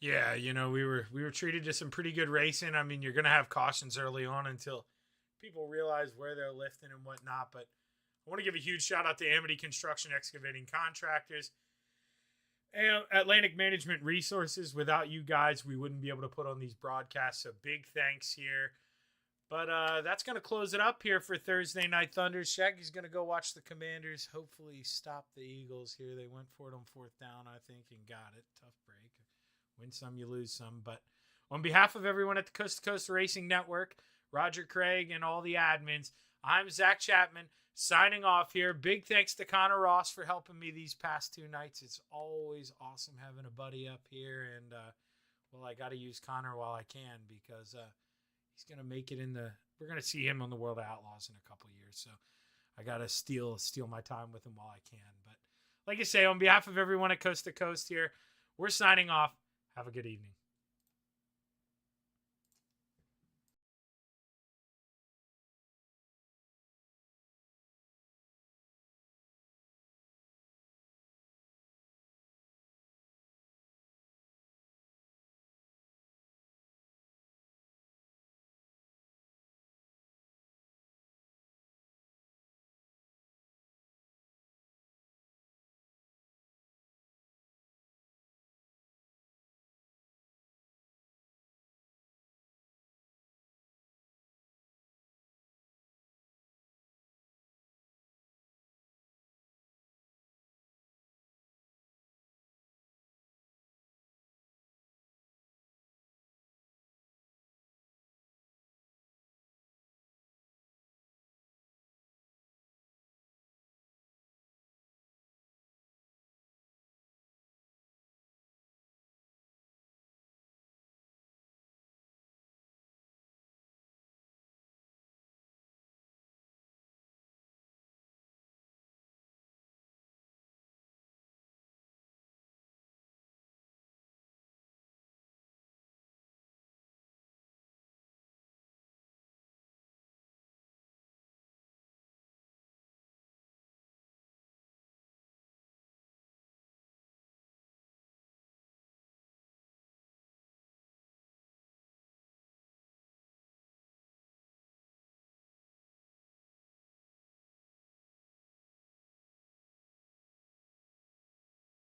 Yeah, you know, we were treated to some pretty good racing. I mean, you're gonna have cautions early on until people realize where they're lifting and whatnot. But I want to give a huge shout out to Amity Construction Excavating Contractors and Atlantic Management Resources. Without you guys, we wouldn't be able to put on these broadcasts. So big thanks here. But that's going to close it up here for Thursday Night Thunder. Shaggy's going to go watch the Commanders hopefully stop the Eagles here. They went for it on 4th down, I think, and got it. Tough break. Win some, you lose some. But on behalf of everyone at the Coast to Coast Racing Network, Roger Craig, and all the admins, I'm Zach Chapman signing off here. Big thanks to Connor Ross for helping me these past 2 nights. It's always awesome having a buddy up here. And, well, I got to use Connor while I can because he's going to make it we're going to see him on the World of Outlaws in a couple years. So I got to steal my time with him while I can. But like I say, on behalf of everyone at Coast to Coast here, we're signing off. Have a good evening.